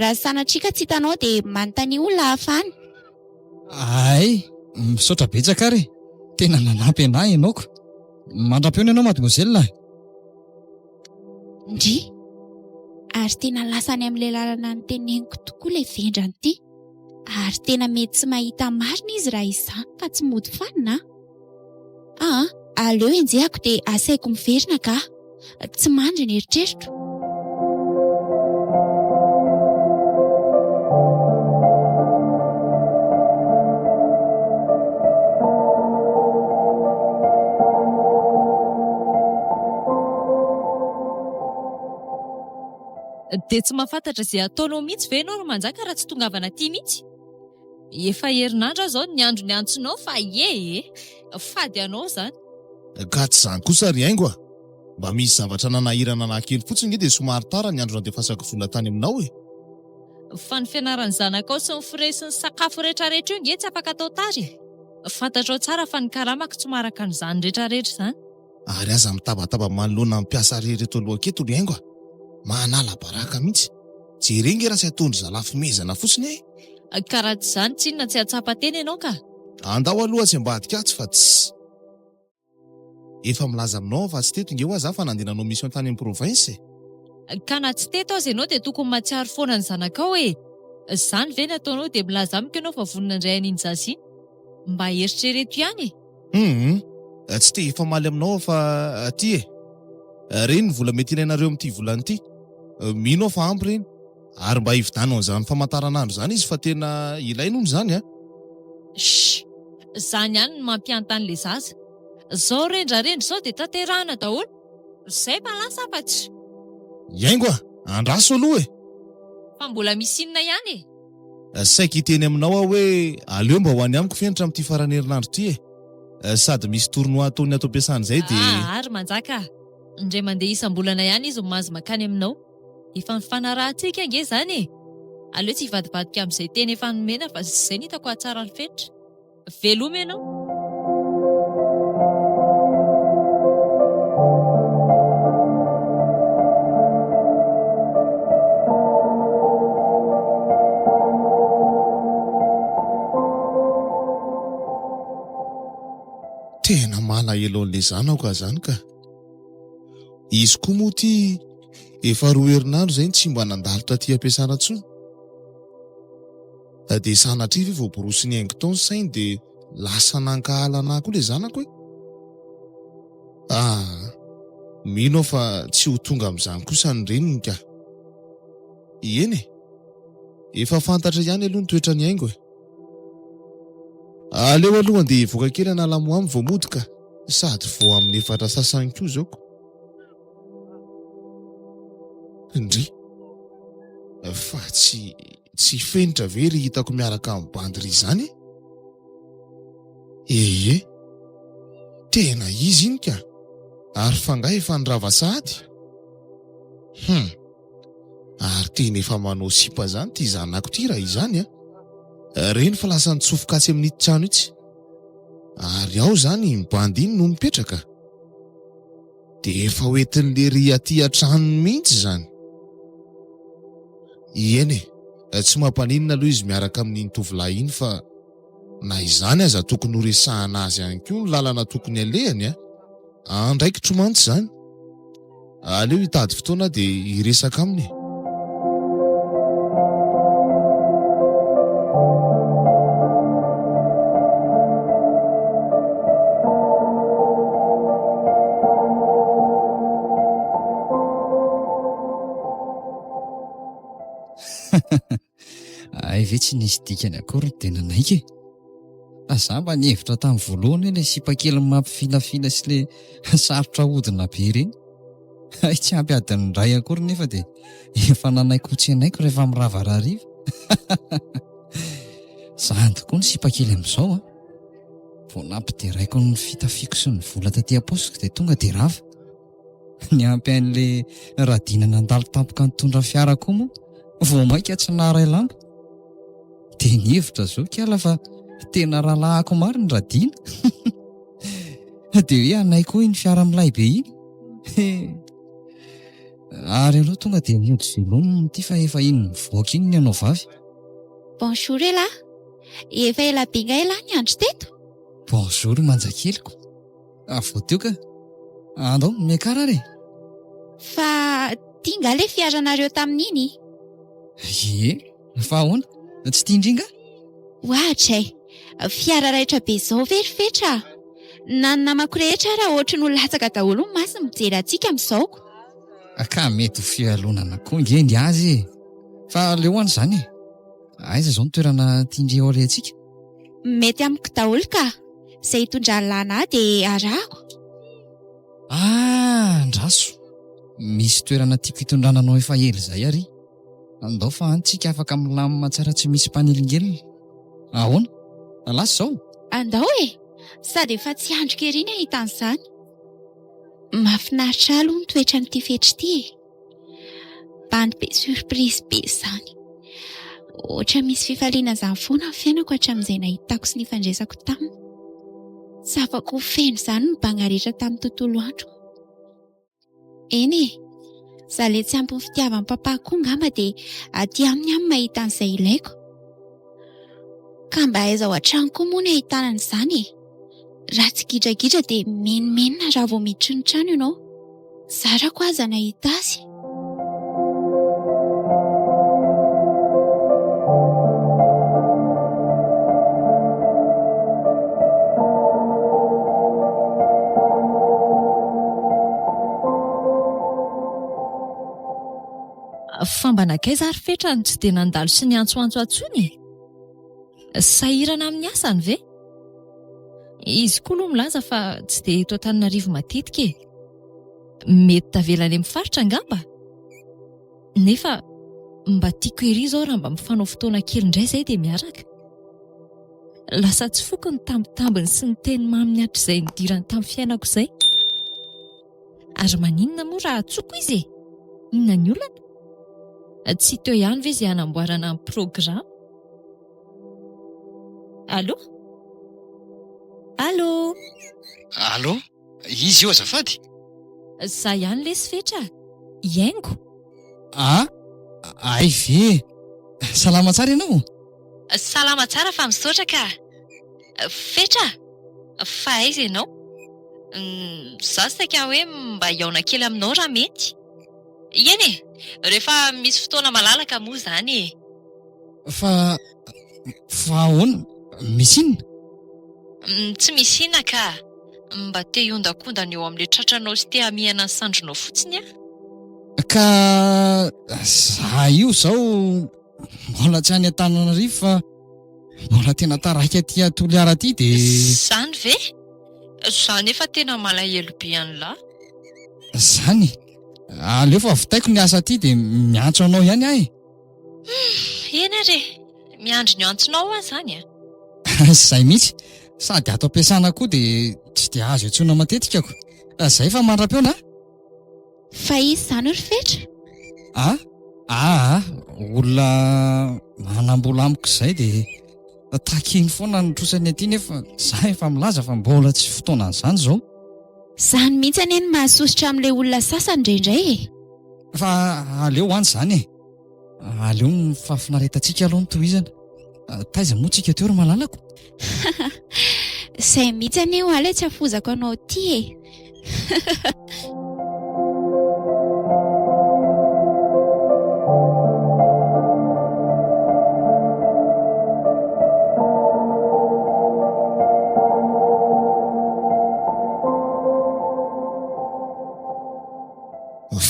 Raha sanatrika tsy hitanao dia manontany olona hafany. Ay, misaotra betsaka ary. Tena nanampy anahy ianao ko. Mandram-peona ianao mademoiselle. Ndry, ary tena lasany amin'ilay lalana ny teneniko tokoa ilay vendrany ity. Ary tena mety tsy mahita marina izy raha izany ka tsy mody fanina. Aleo enjehako dia asaiko miverina ka. Tsy mandry ny eritreritro. Dia tsy mahafantatra izay ataonao mihitsy ve ianao no manjaka raha tsy tongavana aty mihitsy? Efa herinandro aho izao ny andro ny antsonao fa fady anao izany. Ka tsy izany kosa ry haingo a. Mba misy zavatra nanahirana anahy kely fotsiny dia somary tara ny andro nandefasako vola tany aminao e. Fa ny fianaran'ny zanakao sy ny firesin'ny sakafo rehetrarehetra io nge tsy afaka atao tary. Fantatrao tsara fa ny karamako tsy maraka an'izany rehetrarehetra izany. Ary aza mitabataba manoloana mampiasa rehetra aloha aketo ry haingo a. Manala baraka mihitsy. Jerenge raha tsy atondry zalafy mezana fotsiny e. Ka raha tsy izany tsinona tsy atsapa-teny ianao ka? Andao aloha tsy ambadika atsy fa tsy. Efa milaza aminao fa tsy teto nge ho aza fa nandehananao mission tany amin'ny province. Ka na tsy teto azy ianao dia tokony matsiaro foana ny zanakao e. Izany ve nataonao dia milaza amiko ianao fa vonina indray an'iny zasy iny? Mba eritrereto ihany e. Tsy te hifamaly aminao fa aty e. Reny ny vola mety ilainareo amin'ity volany ity. Mino aho fa ampy reny. Ary mba hividanao an'izany famantaranandro izany izy fa tena ilainao izany a. Izany ihany no mampiantany ilay zaza. Izao rendrarendra izao dia tanterahana daholo. Izay malasa fa tsy. Haingo a, andraso aloha e. Fa mbola misy inona ihany e. Saika hiteny aminao aho hoe aleo mba ho any amiko fenitra amin'ity farany herinandro ity e. Sady misy tournoi ataony ato am-piasana izay dia. Ary manjaka. Indray mandeha isam-bolana ihany izy mahazo makany aminao. Efa mifanarahantsika ange izany e. Aleo tsy hivadibadika amin'izay teny efa nomena fa izay ny hitako atsara ny fenitra. Veloma ianao. Tena malahelo an'ilay zanako izany ka. Izy koa moa ty efa 2 herinandro izay tsy mba nandalitra aty am-piasana intsony. Dia sanatria ve vao borosy ny haingo taony sainy dia lasa nankahala anahy koa ilay zanako e. Mino aho fa tsy ho tonga amin'izany kosa ny reniny ka. Eny e, efa fantatra ihany aloha ny toetra ny haingo e. Aleo aloha andeha hivoaka kely analamo aminy vao mody ka, sady vao amin'ny efatra sasany koa zaoko. Indry, fa tsy fenitra ve ry hitako miaraka amin'ny bandy ry izany? Ehe, tena izy iny ka, ary fangahy efa nirava sahady. Ary tena efa manao sipa zany ty zanako ty raha izany a. Reny fa lasa nitsofokatsy amin'ity trano itsy. Ary ao zany bandy iny no mipetraka. Dia efa hoentin'le ry aty an-trano mihitsy zany. Eny e, tsy mampaninona aloha izy miaraka amin'iny tovolahy iny fa na izany aza tokony ho resahana azy ihany koa ny lalana tokony alehany a. Andraikitro mantsy zany. Aleo hitady fotoana dia hiresaka aminy. Ay ve tsy nisy dikany akory ny tena naika e. Za mba nihevitra tamin'ny voalohany ilay sipa kely mampifilafila sy ilay sarotra hodina be ireny. Ay tsy ampy adiny ray akory nefa dia efa nanaiko tsy anaiko rehefa mirava rariva. Zany tokoa ny sipa kely amin'izao a. Vao nampideraiko ny fitafiako sy ny vola taty am-paosiko dia tonga dia rava. Ny ampy an'ilay radina nandalo tampoka nitondra fiara koa moa vao mainka tsy naray lamba. Dia nihevitra zao kiala fa tena rahalahako maro ny radina. Dia hoe anaiko iny fiara milay be iny. Ary aloha tonga dia miody velominy ty fa efa iny mivoaka iny ny anao vavy. Bonjour ela. Efa ela be nga ela ny andro teto. Bonjour manjakeliko. Vao teo ka. Andao miakara re. Fa tinga le fiaranareo tamin'iny. Ie, fa ahoana? Tsy tia indringa? Ohatray, fiara raitra be zao veriferitra. Na ny namako rehetra raha ohatry ny latsaka daholo ny masiny mijery antsika amin'izao. Ka mety ho fialonana koa ngendi azy e. Fa leo any izany e. Aiza izao ny toerana tiandreo ao antsika? Mety amiko daholo ka. Izay hitondra lana dia arahako. Andraso. Misy toerana tiako hitondrana anao efa ela izay ary. Andao fa antsika afaka milamina tsara tsy misy mpanelingelina. Ahoana? Lasa izao? Andao e. Sady efa tsy andro keriny hitan'izany. Mahafinaritra aloha ny toetra n'ity fetry ity e. Bandy be surprise be izany. Ohatra misy fifaliana izany foana ny fiainako hatramin'izay nahitako sy nifandraisako taminy. Tsy afaka ho feno izany ny banga rehetra tamin'ny tontolo andro. Eny e, za le tsy ampy ny fitiavan'ny papa koa ngamba dia aty aminy ihany mahita an'izay ilaiko. Ka mba aiza ao an-trano koa moa ny ahitana an'izany e. Raha tsy gidragidra dia menomenona raha vao miditra ny trano ianao. Zarako aza nahita azy. Fambanakaiza ary fetra ny tsy dia nandalo sy ny antsoantso atsony. Sahirana amin'ny asany ve? Izy koa aloha milaza fa tsy dia eto Antananarivo matetika e. Mety tavelany amin'ny faritra angamba. Nefa mba tiako ery izao raha mba mifanao fotoana kely indray izay dia miaraka. Lasa tsy foko ny tambitambiny sy ny teny maminy hatr'izay nidirany tamin'ny fiainako izay. Ary maninona moa raha atsoko izy e? Inona ny olana? Tsy teo ihany ve izay hanamboarana ny programa? Allô? Allô? Allô? Izy io azafady? Za ihany lesy fetra. Iaingo. Ay ve. Salama tsara ianao? Salama tsara fa misaotra ka. Fetra? Fa aiza ianao? Za saika hoe mba hiaona kely aminao raha mety. Eny e, rehefa misy fotoana malalaka moa izany e. Fa ahoana? Misy inona? Tsy misy inona ka. Mba te iondakondana eo amin'ilay tratranao sy te hamihana ny sandronao fotsiny a? Ka za io zao mbola tsy any Antananarivo fa mbola tena taraiky aty Toliara aty dia Zany ve? Za nefa tena malahelo be an'lahy. zany. Aleo fa vitaiko ny asa aty dia miantso anao ihany ahy. Eny re, miandry ny antsonao aho zany a. Zay mihitsy. Sady ato am-piasana koa dia tsy dia azo antsoina matetika ako. Zay fa mandra-peo na? Fa izy zany ry Fetra? Olona manam-bola amiko izay dia takiny foana nitrosany aty nefa za efa milaza fa mbola tsy fotoanan'izany izao. Zany mihitsy anie ny mahasositra amin'ilay olona sasany indraindray e. Fa aleo any izany e. Aleo mifafinaretantsika aloha ny tohizana. Taiza moa tsika teo ry malalako? Izay mihitsy anie ho ala tsy hafozako anao ty e.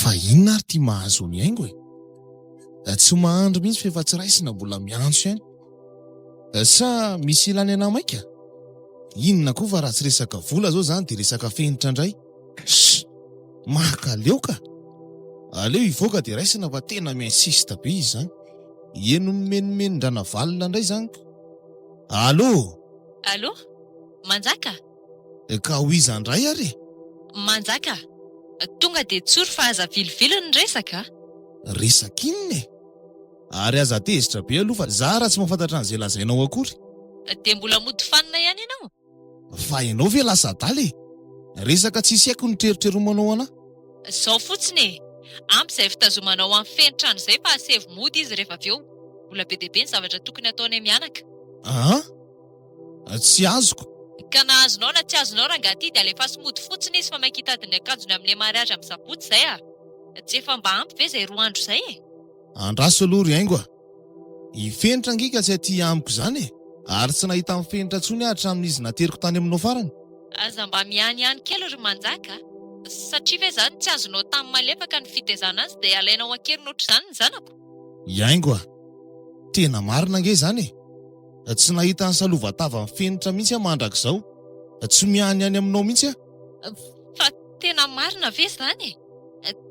Fa inona ary ty mahazo ny haingo e? Tsy mahandro mihitsy fa efa tsy raisina mbola miantso ihany. Sa misy ilany ana maika? Inona koa fa raha tsy resaka vola zao zany dia resaka fenitra indray. Makaleo ka. Aleo ivoaka dia raisina fa tena miinsista be izy zany. Eno nomenomenondrana valona indray zany. Allo? Allo? Manjaka? Ka ho iza indray ary? Manjaka? Tonga dia tsory fa aza vilivily ny resaka? Resaka inona e? Ary aza tezitra be aloha fa za raha tsy mahafantatra an'izay lazainao akory. Dia mbola mody fanina ihany ianao? Fa ianao ve lasa daly e? Resaka tsisy haiko ny treritrerimanao anahy. Zao fotsiny e. Ampy izay fitazomanao amin'ny fenitrano izay fa asevy mody izy rehefa avy eo. Mbola be dia be ny zavatra tokony ataony mianaka. Tsy azoko. Ka nahazonao na tsy azonao rangahy dia alefa mody fotsiny izy fa mankita adiny akanjony amin'ilay mariazy amin'ny sabotsy izay a. Tsy efa mba ampy ve izay 2 andro izay e? Andraso aloha ry haingo a. Ifenitra ngika tsy aty amiko izany e. Ary tsy nahita amin'ny fenitra tsony aho hatramin'izy nateriko tany aminao farany. Aza mba ihany kely ry manjaka. Satria ve zany tsy azonao tamin'ny malefaka ny fitezana azy dia alainao ankerin'ny ohatr'izany ny zanako. Haingo a. Tena marina nge zany e. Tsy nahita ny salovatava amin'ny fenitra mihitsy aho mandrakizao. Tsy miany aminao mihitsy aho. Fa tena marina ve zany e?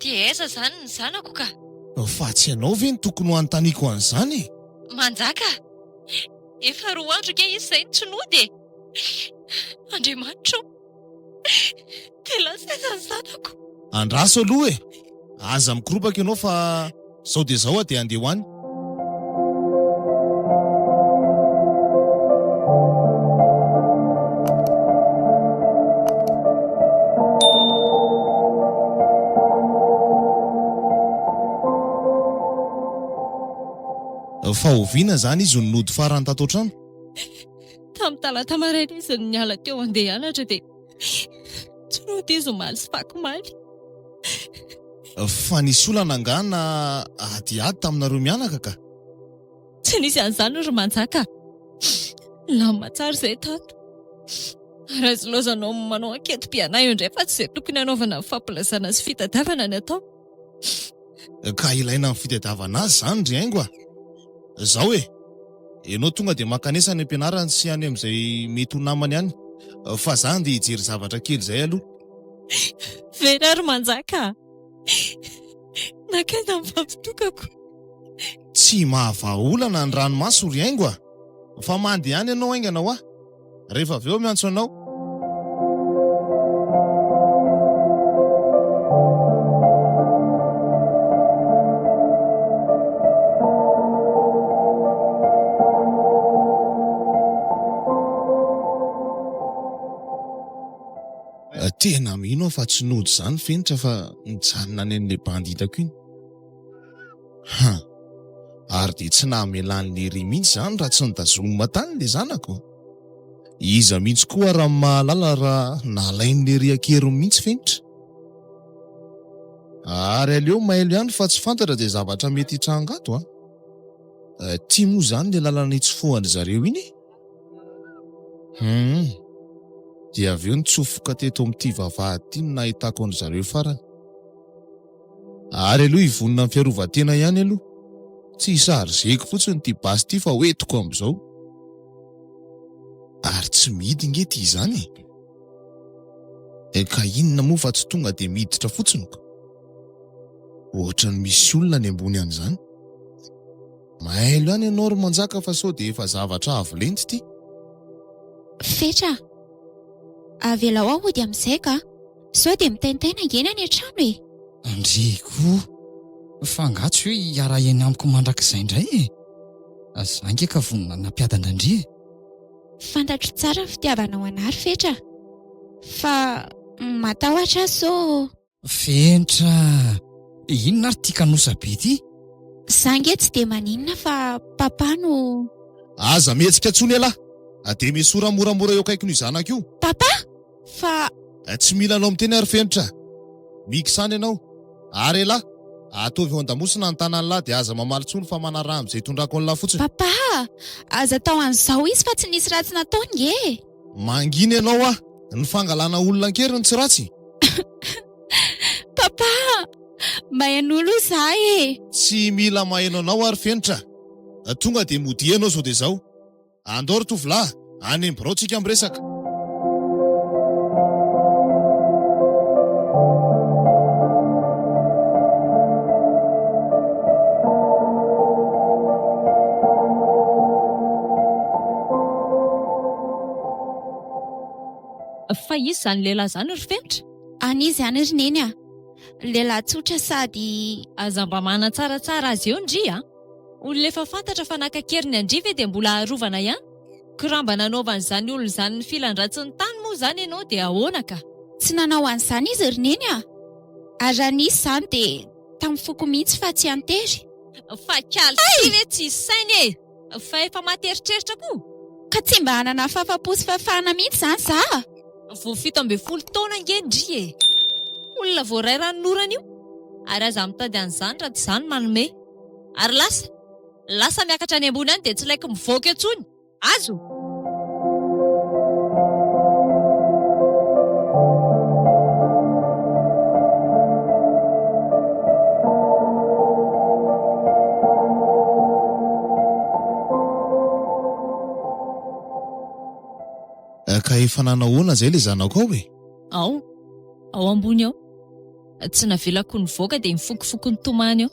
Dia aiza zany ny zanako ka? Fa tsy ianao ve ny tokony ho anontaniako an'izany e? Manjaka? Efa 2 andro ke izy izay nitsinody e. Andriamanitra, dia lasa aiza ny zanako? Andraso aloha e. Aza mikoropaka ianao fa sao dia zao dia andeha ho any. Fa oviana zany izy nonody farany tato trano. Tamin'ny talata maraina izy ny niala teo andeha hianatra dia tsy nody izy omaly sy fakomaly. Fa nisy olana angana adiady taminareo mianaka ka? Tsy nisy an'izany ry manjaka. Lamina tsara izay tato. Raha zilozanao manao anketom-pianahy io indray fa tsy izay tokony hanaovana ny fampilazana sy fitadiavana ny atao. Ka ilaina amin'ny fitadiavana azy zany ry haingo a. Zao e. Ianao tonga dia makanesa any am-pianarana sy any amin'izay mety ho namany ihany. Fa zany dia hijery zavatra kely izay aloha. Vera ry manjaka. Nakaiza ny fampitokako. Tsy mahavaolana ny ranomaso ry haingo a. Fa mandeha ihany ianao haingana ho aho. Rehefa avy eo miantso anao. Tena mino aho fa tsy nody izany fenitra fa nijanona any amin'ilay bandy hitako iny. Ary dia tsy nahamelan'ilay ry mihitsy izany raha tsy nitazomina tany ilay zanako. Iza mihitsy koa raha mahalala raha nalain'ilay ry akeriny mihitsy fenitra. Ary aleo mailo ihany fa tsy fantatra dia zavatra mety hitrangato a. Tia moa izany ilay lalana itsofohan'ny zareo iny. dia avy eo nitsofoka teto amin'ity vavahady no nahitako an zareo farany. Ary aloha ivonina amin'ny fiarovan-tena ihany aloha. Tsy isarizeko fotsiny ty basy ty fa hoentiko amin'izao. Ary tsy midy ngety izany. Ka inona moa fa tsy tonga dia miditra fotsiny ko. Ohatra ny misy olona any ambony an'izany. Mahailo ihany ianao ry manjaka fa sao dia efa zavatra avo lenta ty. Fetra, avela ao ody amin'izay ka, sao dia mitaintaina ngena any an-trano e. Andreko, fa angatsy hoe hiara-iany amiko mandrakizay indray e. Zange ka vonina nampiadan-dandria e. Fantatro tsara ny fitiavanao anary Fetra. Fa matahotra so. Fentra, inona ary tia kanosa be ty? Zange tsy dia maninona fa papa no. Aza mihetsika tsony alahy. Dia misora moramora eo akaikino izanako io. Papa? Fa Tsy mila anao miteny ary Fentra. Mikisany ianao. Ary lahy, ataovy eo an-damosina ny tanany lahy dia aza mamaly tsony fa manara amin'izay tondrako an'lahy fotsiny. papa, aza tao an'izao izy fa tsy nisy ratsy nataony nge. Mangina ianao ah. Ny fangalana olona ankery ny tsy ratsy. Papa, mayan'olo izahay e. Tsy mila maheno anao ary Fentra. Tonga dia mody ianao sao dia zao. Andao ry tovolahy, any am-birao tsika miresaka. Fa izy izany lehilahy izany ry Fentra? Anizy ihany ry neny a. Lehilahy tsotra sady Aza mba mana tsaratsara azy eo ndria. Olona efa fantatra fa nakakeriny andrive dia mbola arovana ihany. Koa mba nanaovan'izany olona izany ny filan-dratsiny tany moa izany ianao dia ahoana ka? tsy nanao an'izany izy ry neny a. Ary raha nisy izany dia tamin'ny foko mihitsy fa tsy antery. Fa kaly ty ve tsy sainy e? Fa efa materitreritra koa. Ka tsy mba hanana fahafa-po sy fahafahana mihitsy izany za. Vao 17 taona ngendry e. Olona vao ray ranonorana io. Ary aza mitady an'izany raha tsy izany manome. Ary lasa miakatra any ambony any dia tsy laiko mivoaka etsony. Azo! Ka efa nanahoana izay ilay zanako ao e? Ao ambony ao. Tsy navelako nivoaka dia mifokofoko ny tomany ao.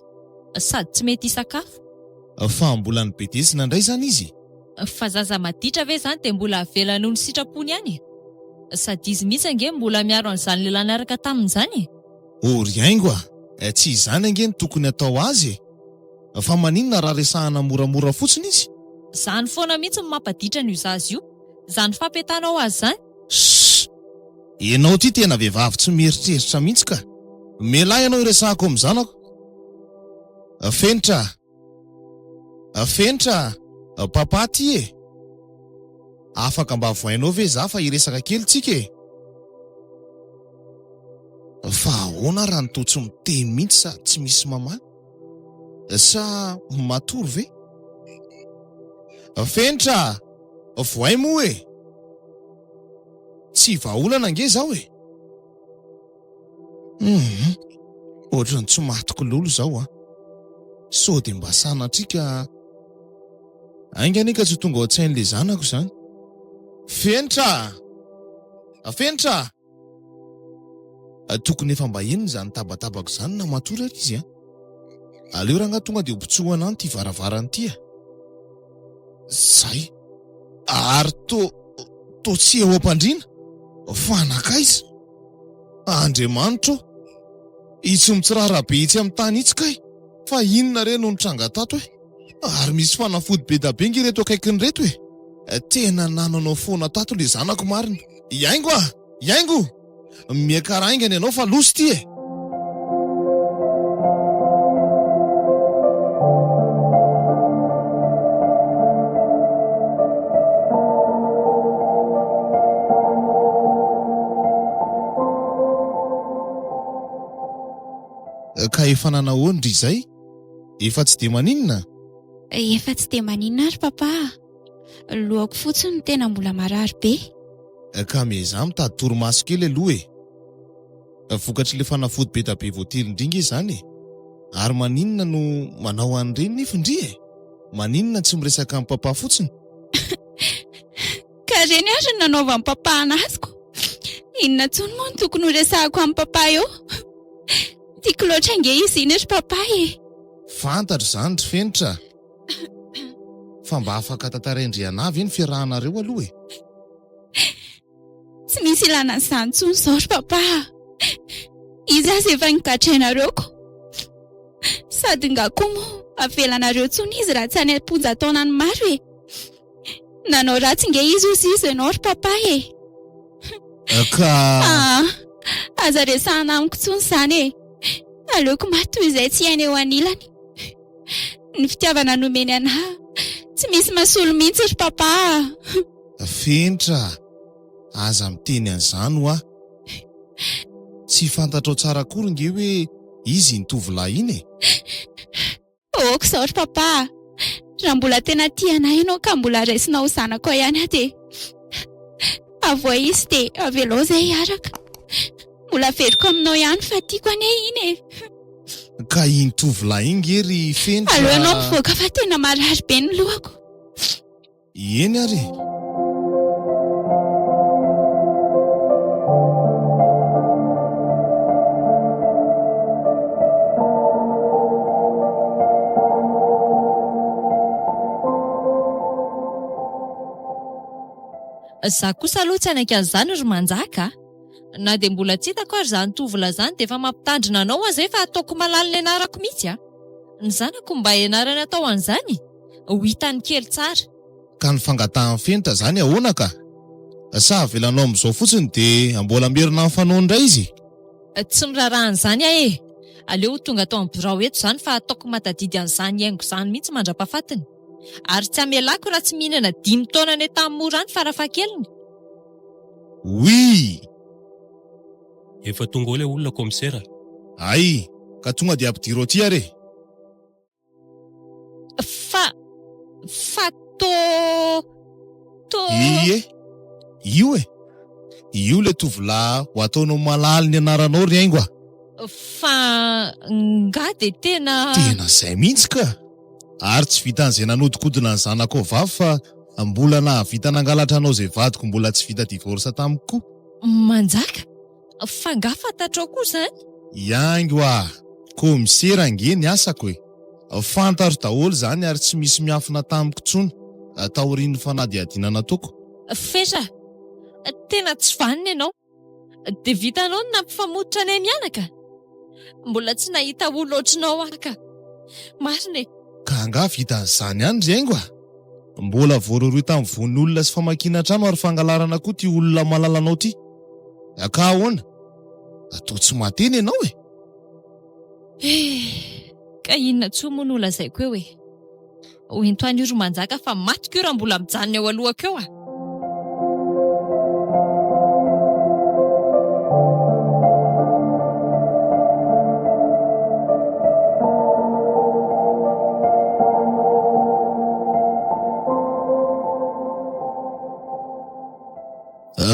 Sady tsy mety hisakafo. Fa mbola ny bedesina indray izany izy. Fa zaza maditra ve izany dia mbola avela noho ny sitrapony ihany. Sady izy mihitsy ange mbola miaro an'izany lehilahy niaraka tamin'izany. Ry haingo ah, tsy izany ange ny tokony atao azy e. Fa maninona raha resahana moramora fotsiny izy? Izany foana mihitsy ny mampaditra ny zaza io. Izany fampiatanao azy izany. Shh! Ianao ty tena vehivavy tsy mieritreritra mihitsy ka. Melahy ianao iresahako amin'ny zanako. Fentra! Fentra! Papa ty e! Afaka mba vohainao ve za fa iresaka kely tsika e? Fa ahoana raha ny totsy miteny mihitsy sa tsy misy mamaly? Sa matory ve? Fentra! Vohay moa e! Tsy vahaolana nge zao e! Ohatrany tsy matoko lolo zao ah. Sao dia mba sanatrika. Ainganika tsy tonga ao an-tsain'le zanako izany. Fentra! Fentra! Tokony efa mba eniny izany tabatabako izany na matory ary izy a. Aleo raha nga tonga dia hopotsoana ny ty varavarany ty a. Zay. Ary to tsy eo am-pandriana. Fanakaiza. Andriamanitra. Itsy mitsirara be itsy amin'ny tany itsy kay. Fa inona re no nitranga tato e? Ary misy fanafody be da bengy reto akaikiny reto e. Tena nananao foana tato le zanako marina. Yaingo ah! Yaingo! Miakara aingana ianao fa losy ty e. Ka efa nanahoana ry izay? Efa tsy dia maninona? Efa tsy dia maninona ary papa. Lohako fotsiny tena mbola marary be. Ka meza mitady torimaso kely aloha vokatry le fanafody be da be voatily indringa izany ary maninona no manao an'ireny nefindri maninona tsy miresaka amin'ny papa fotsiny? Ka reny ary ny nanaova amin'ny papa anaziko. Inona tsony moa no tokony ho resahako amin'ny papa eo? Tiako loatra ange izy iny ry papa Fantatro zany ry Fenitra. Fa mba afaka tantaraindriana avy eny fiarahanareo aloha Tsy misy ilana an'izany tsony izao ry papa. Izy azy efa nigadrainareo sady nga koa moa avelanareo tsony izy raha tsy any am-ponjataona ny maro nanao ratsy nge izy ozy izy ianao ry papa ka aza resahana amiko tsony izany aleoko matoy izay tsy hainy eo anilany. Ny fitiavana nomeny anahy tsy misy mahasolo mihitsy ry papa. Fenitra, aza miteny an'izany ho tsy fantatrao tsara akory nge hoe izy ny tovolahy iny Ooko izao ry papa. Raha mbola tena tia anahy ianao ka mbola raisinao ho zanako ihany dia avoa izy dia avelao izay hiaraka. Mbola veriko aminao ihany fa tiako anie iny Ka iny tovolahy iny nge ry Fenitra. Aleo ianao mivoaka fa tena marary be ny lohako. Eny ary Za kosa aloha tsy anaiky an'izany ry manjaka. Na dia mbola tsy hitako ary izany tovolahy izany dia efa mampitandrina anao aza efa ataoko malala ny anarako mihitsy Ny zanako mba ianarana atao an'izany ho hitany kely tsara. ka ny fangatahan'ny Fenitra zany ahoana ka? Sa avelanao amin'izao fotsiny dia mbola merina amin'ny fanao indray izy? Tsy miraraha an'izany aleo tonga tao amin'ny birao eto izany fa ataoko matadidy an'izany haingo izany mihitsy mandra-pahafatiny. Ary tsy amelako raha tsy mihinana 5 taona ny tamin'ny mora any farafahakeliny. Oui. Efa tonga ao ilay olona komisera. Ay, ka tonga dia ampidiro aty are. Fa Io le tovolahy ho ataonao malala ny anaranao ry haingo fa nga dia tena izay mihitsy ka. Ary tsy vitan'izay nanodikodina ny zanako vavy fa mbola nahavita nangalatra anao izay vadiko mbola tsy vita divorsa tamiko koa. Manjaka, fa nga fantatrao koa izany? Haingo komisera nge ny asako fantaro daholo izany ary tsy misy miafina tamiko intsony taorian'ny fanadihadiana nataoko. Fenitra, tena tsy vanina ianao. Dia vitanao ny nampifamototra anay mianaka. Mbola tsy nahita olona ohatrinao ka. Marina Ka nga vitan'izany ihany ry haingo mbola voaroroy tamin'ny vonin'olona sy famakiana trano ary fangalarana koa ty olona malalanao ty. Ka ahoana? Atao tsy mateny ianao ka inona tsoa moa no lazaiko eo ho intoany io ry manjaka fa matiko io raha mbola mijanona eo alohako eo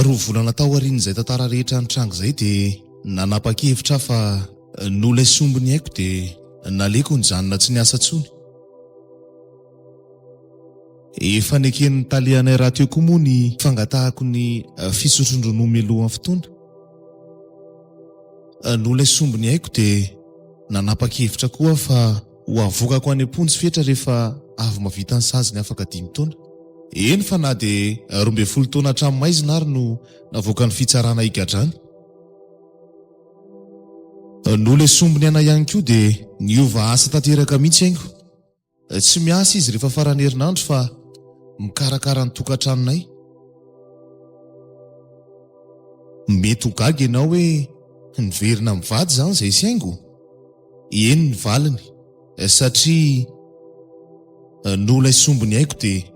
Roa volana tao aorian'izay tantara rehetra ny trango izay dia nanapa-kevitra fa noho ilay sombiny haiko dia naleko ny janona tsy niasa tsony. Efa neken'ny talianay raha teo koa moa ny fangatahako ny fisotrondrono melohan'ny fotoana. Noho ilay sombiny haiko dia nanapa-kevitra koa fa ho avokako any am-ponjy fetra rehefa avy mavita ny saziny afaka 5 taona. Eny fa na dia 12 taona hatramin'maizina ary no navoaka ny fitsarana higadrany. Noho ilay sombiny ana ihany koa dia niova asa tanteraka mihitsy haingo. Tsy miasa izy rehefa farany herinandro fa mikarakara ny tokantranonay. Mety ho gaga ianao hoe niverina mivady izany izay sy haingo. Eny ny valiny satria noho ilay sombiny haiko dia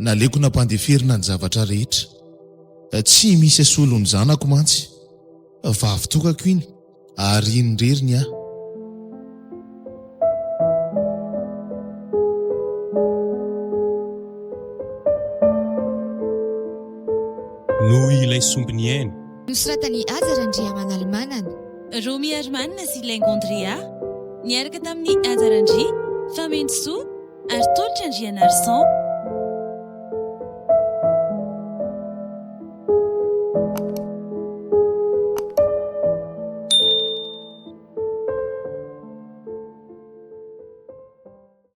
naleko nampandeferina ny zavatra rehetra. Tsy misy asolony zanako mantsy. Vavy tokako iny ary indreriny noho ilay sombiny ainy. Nosoratany Azarandria Manalmanana. Romy Armanina sy Laingondria niaraka tamin'ny Azarandria Famenosoa ary Tolotry Andrianarsan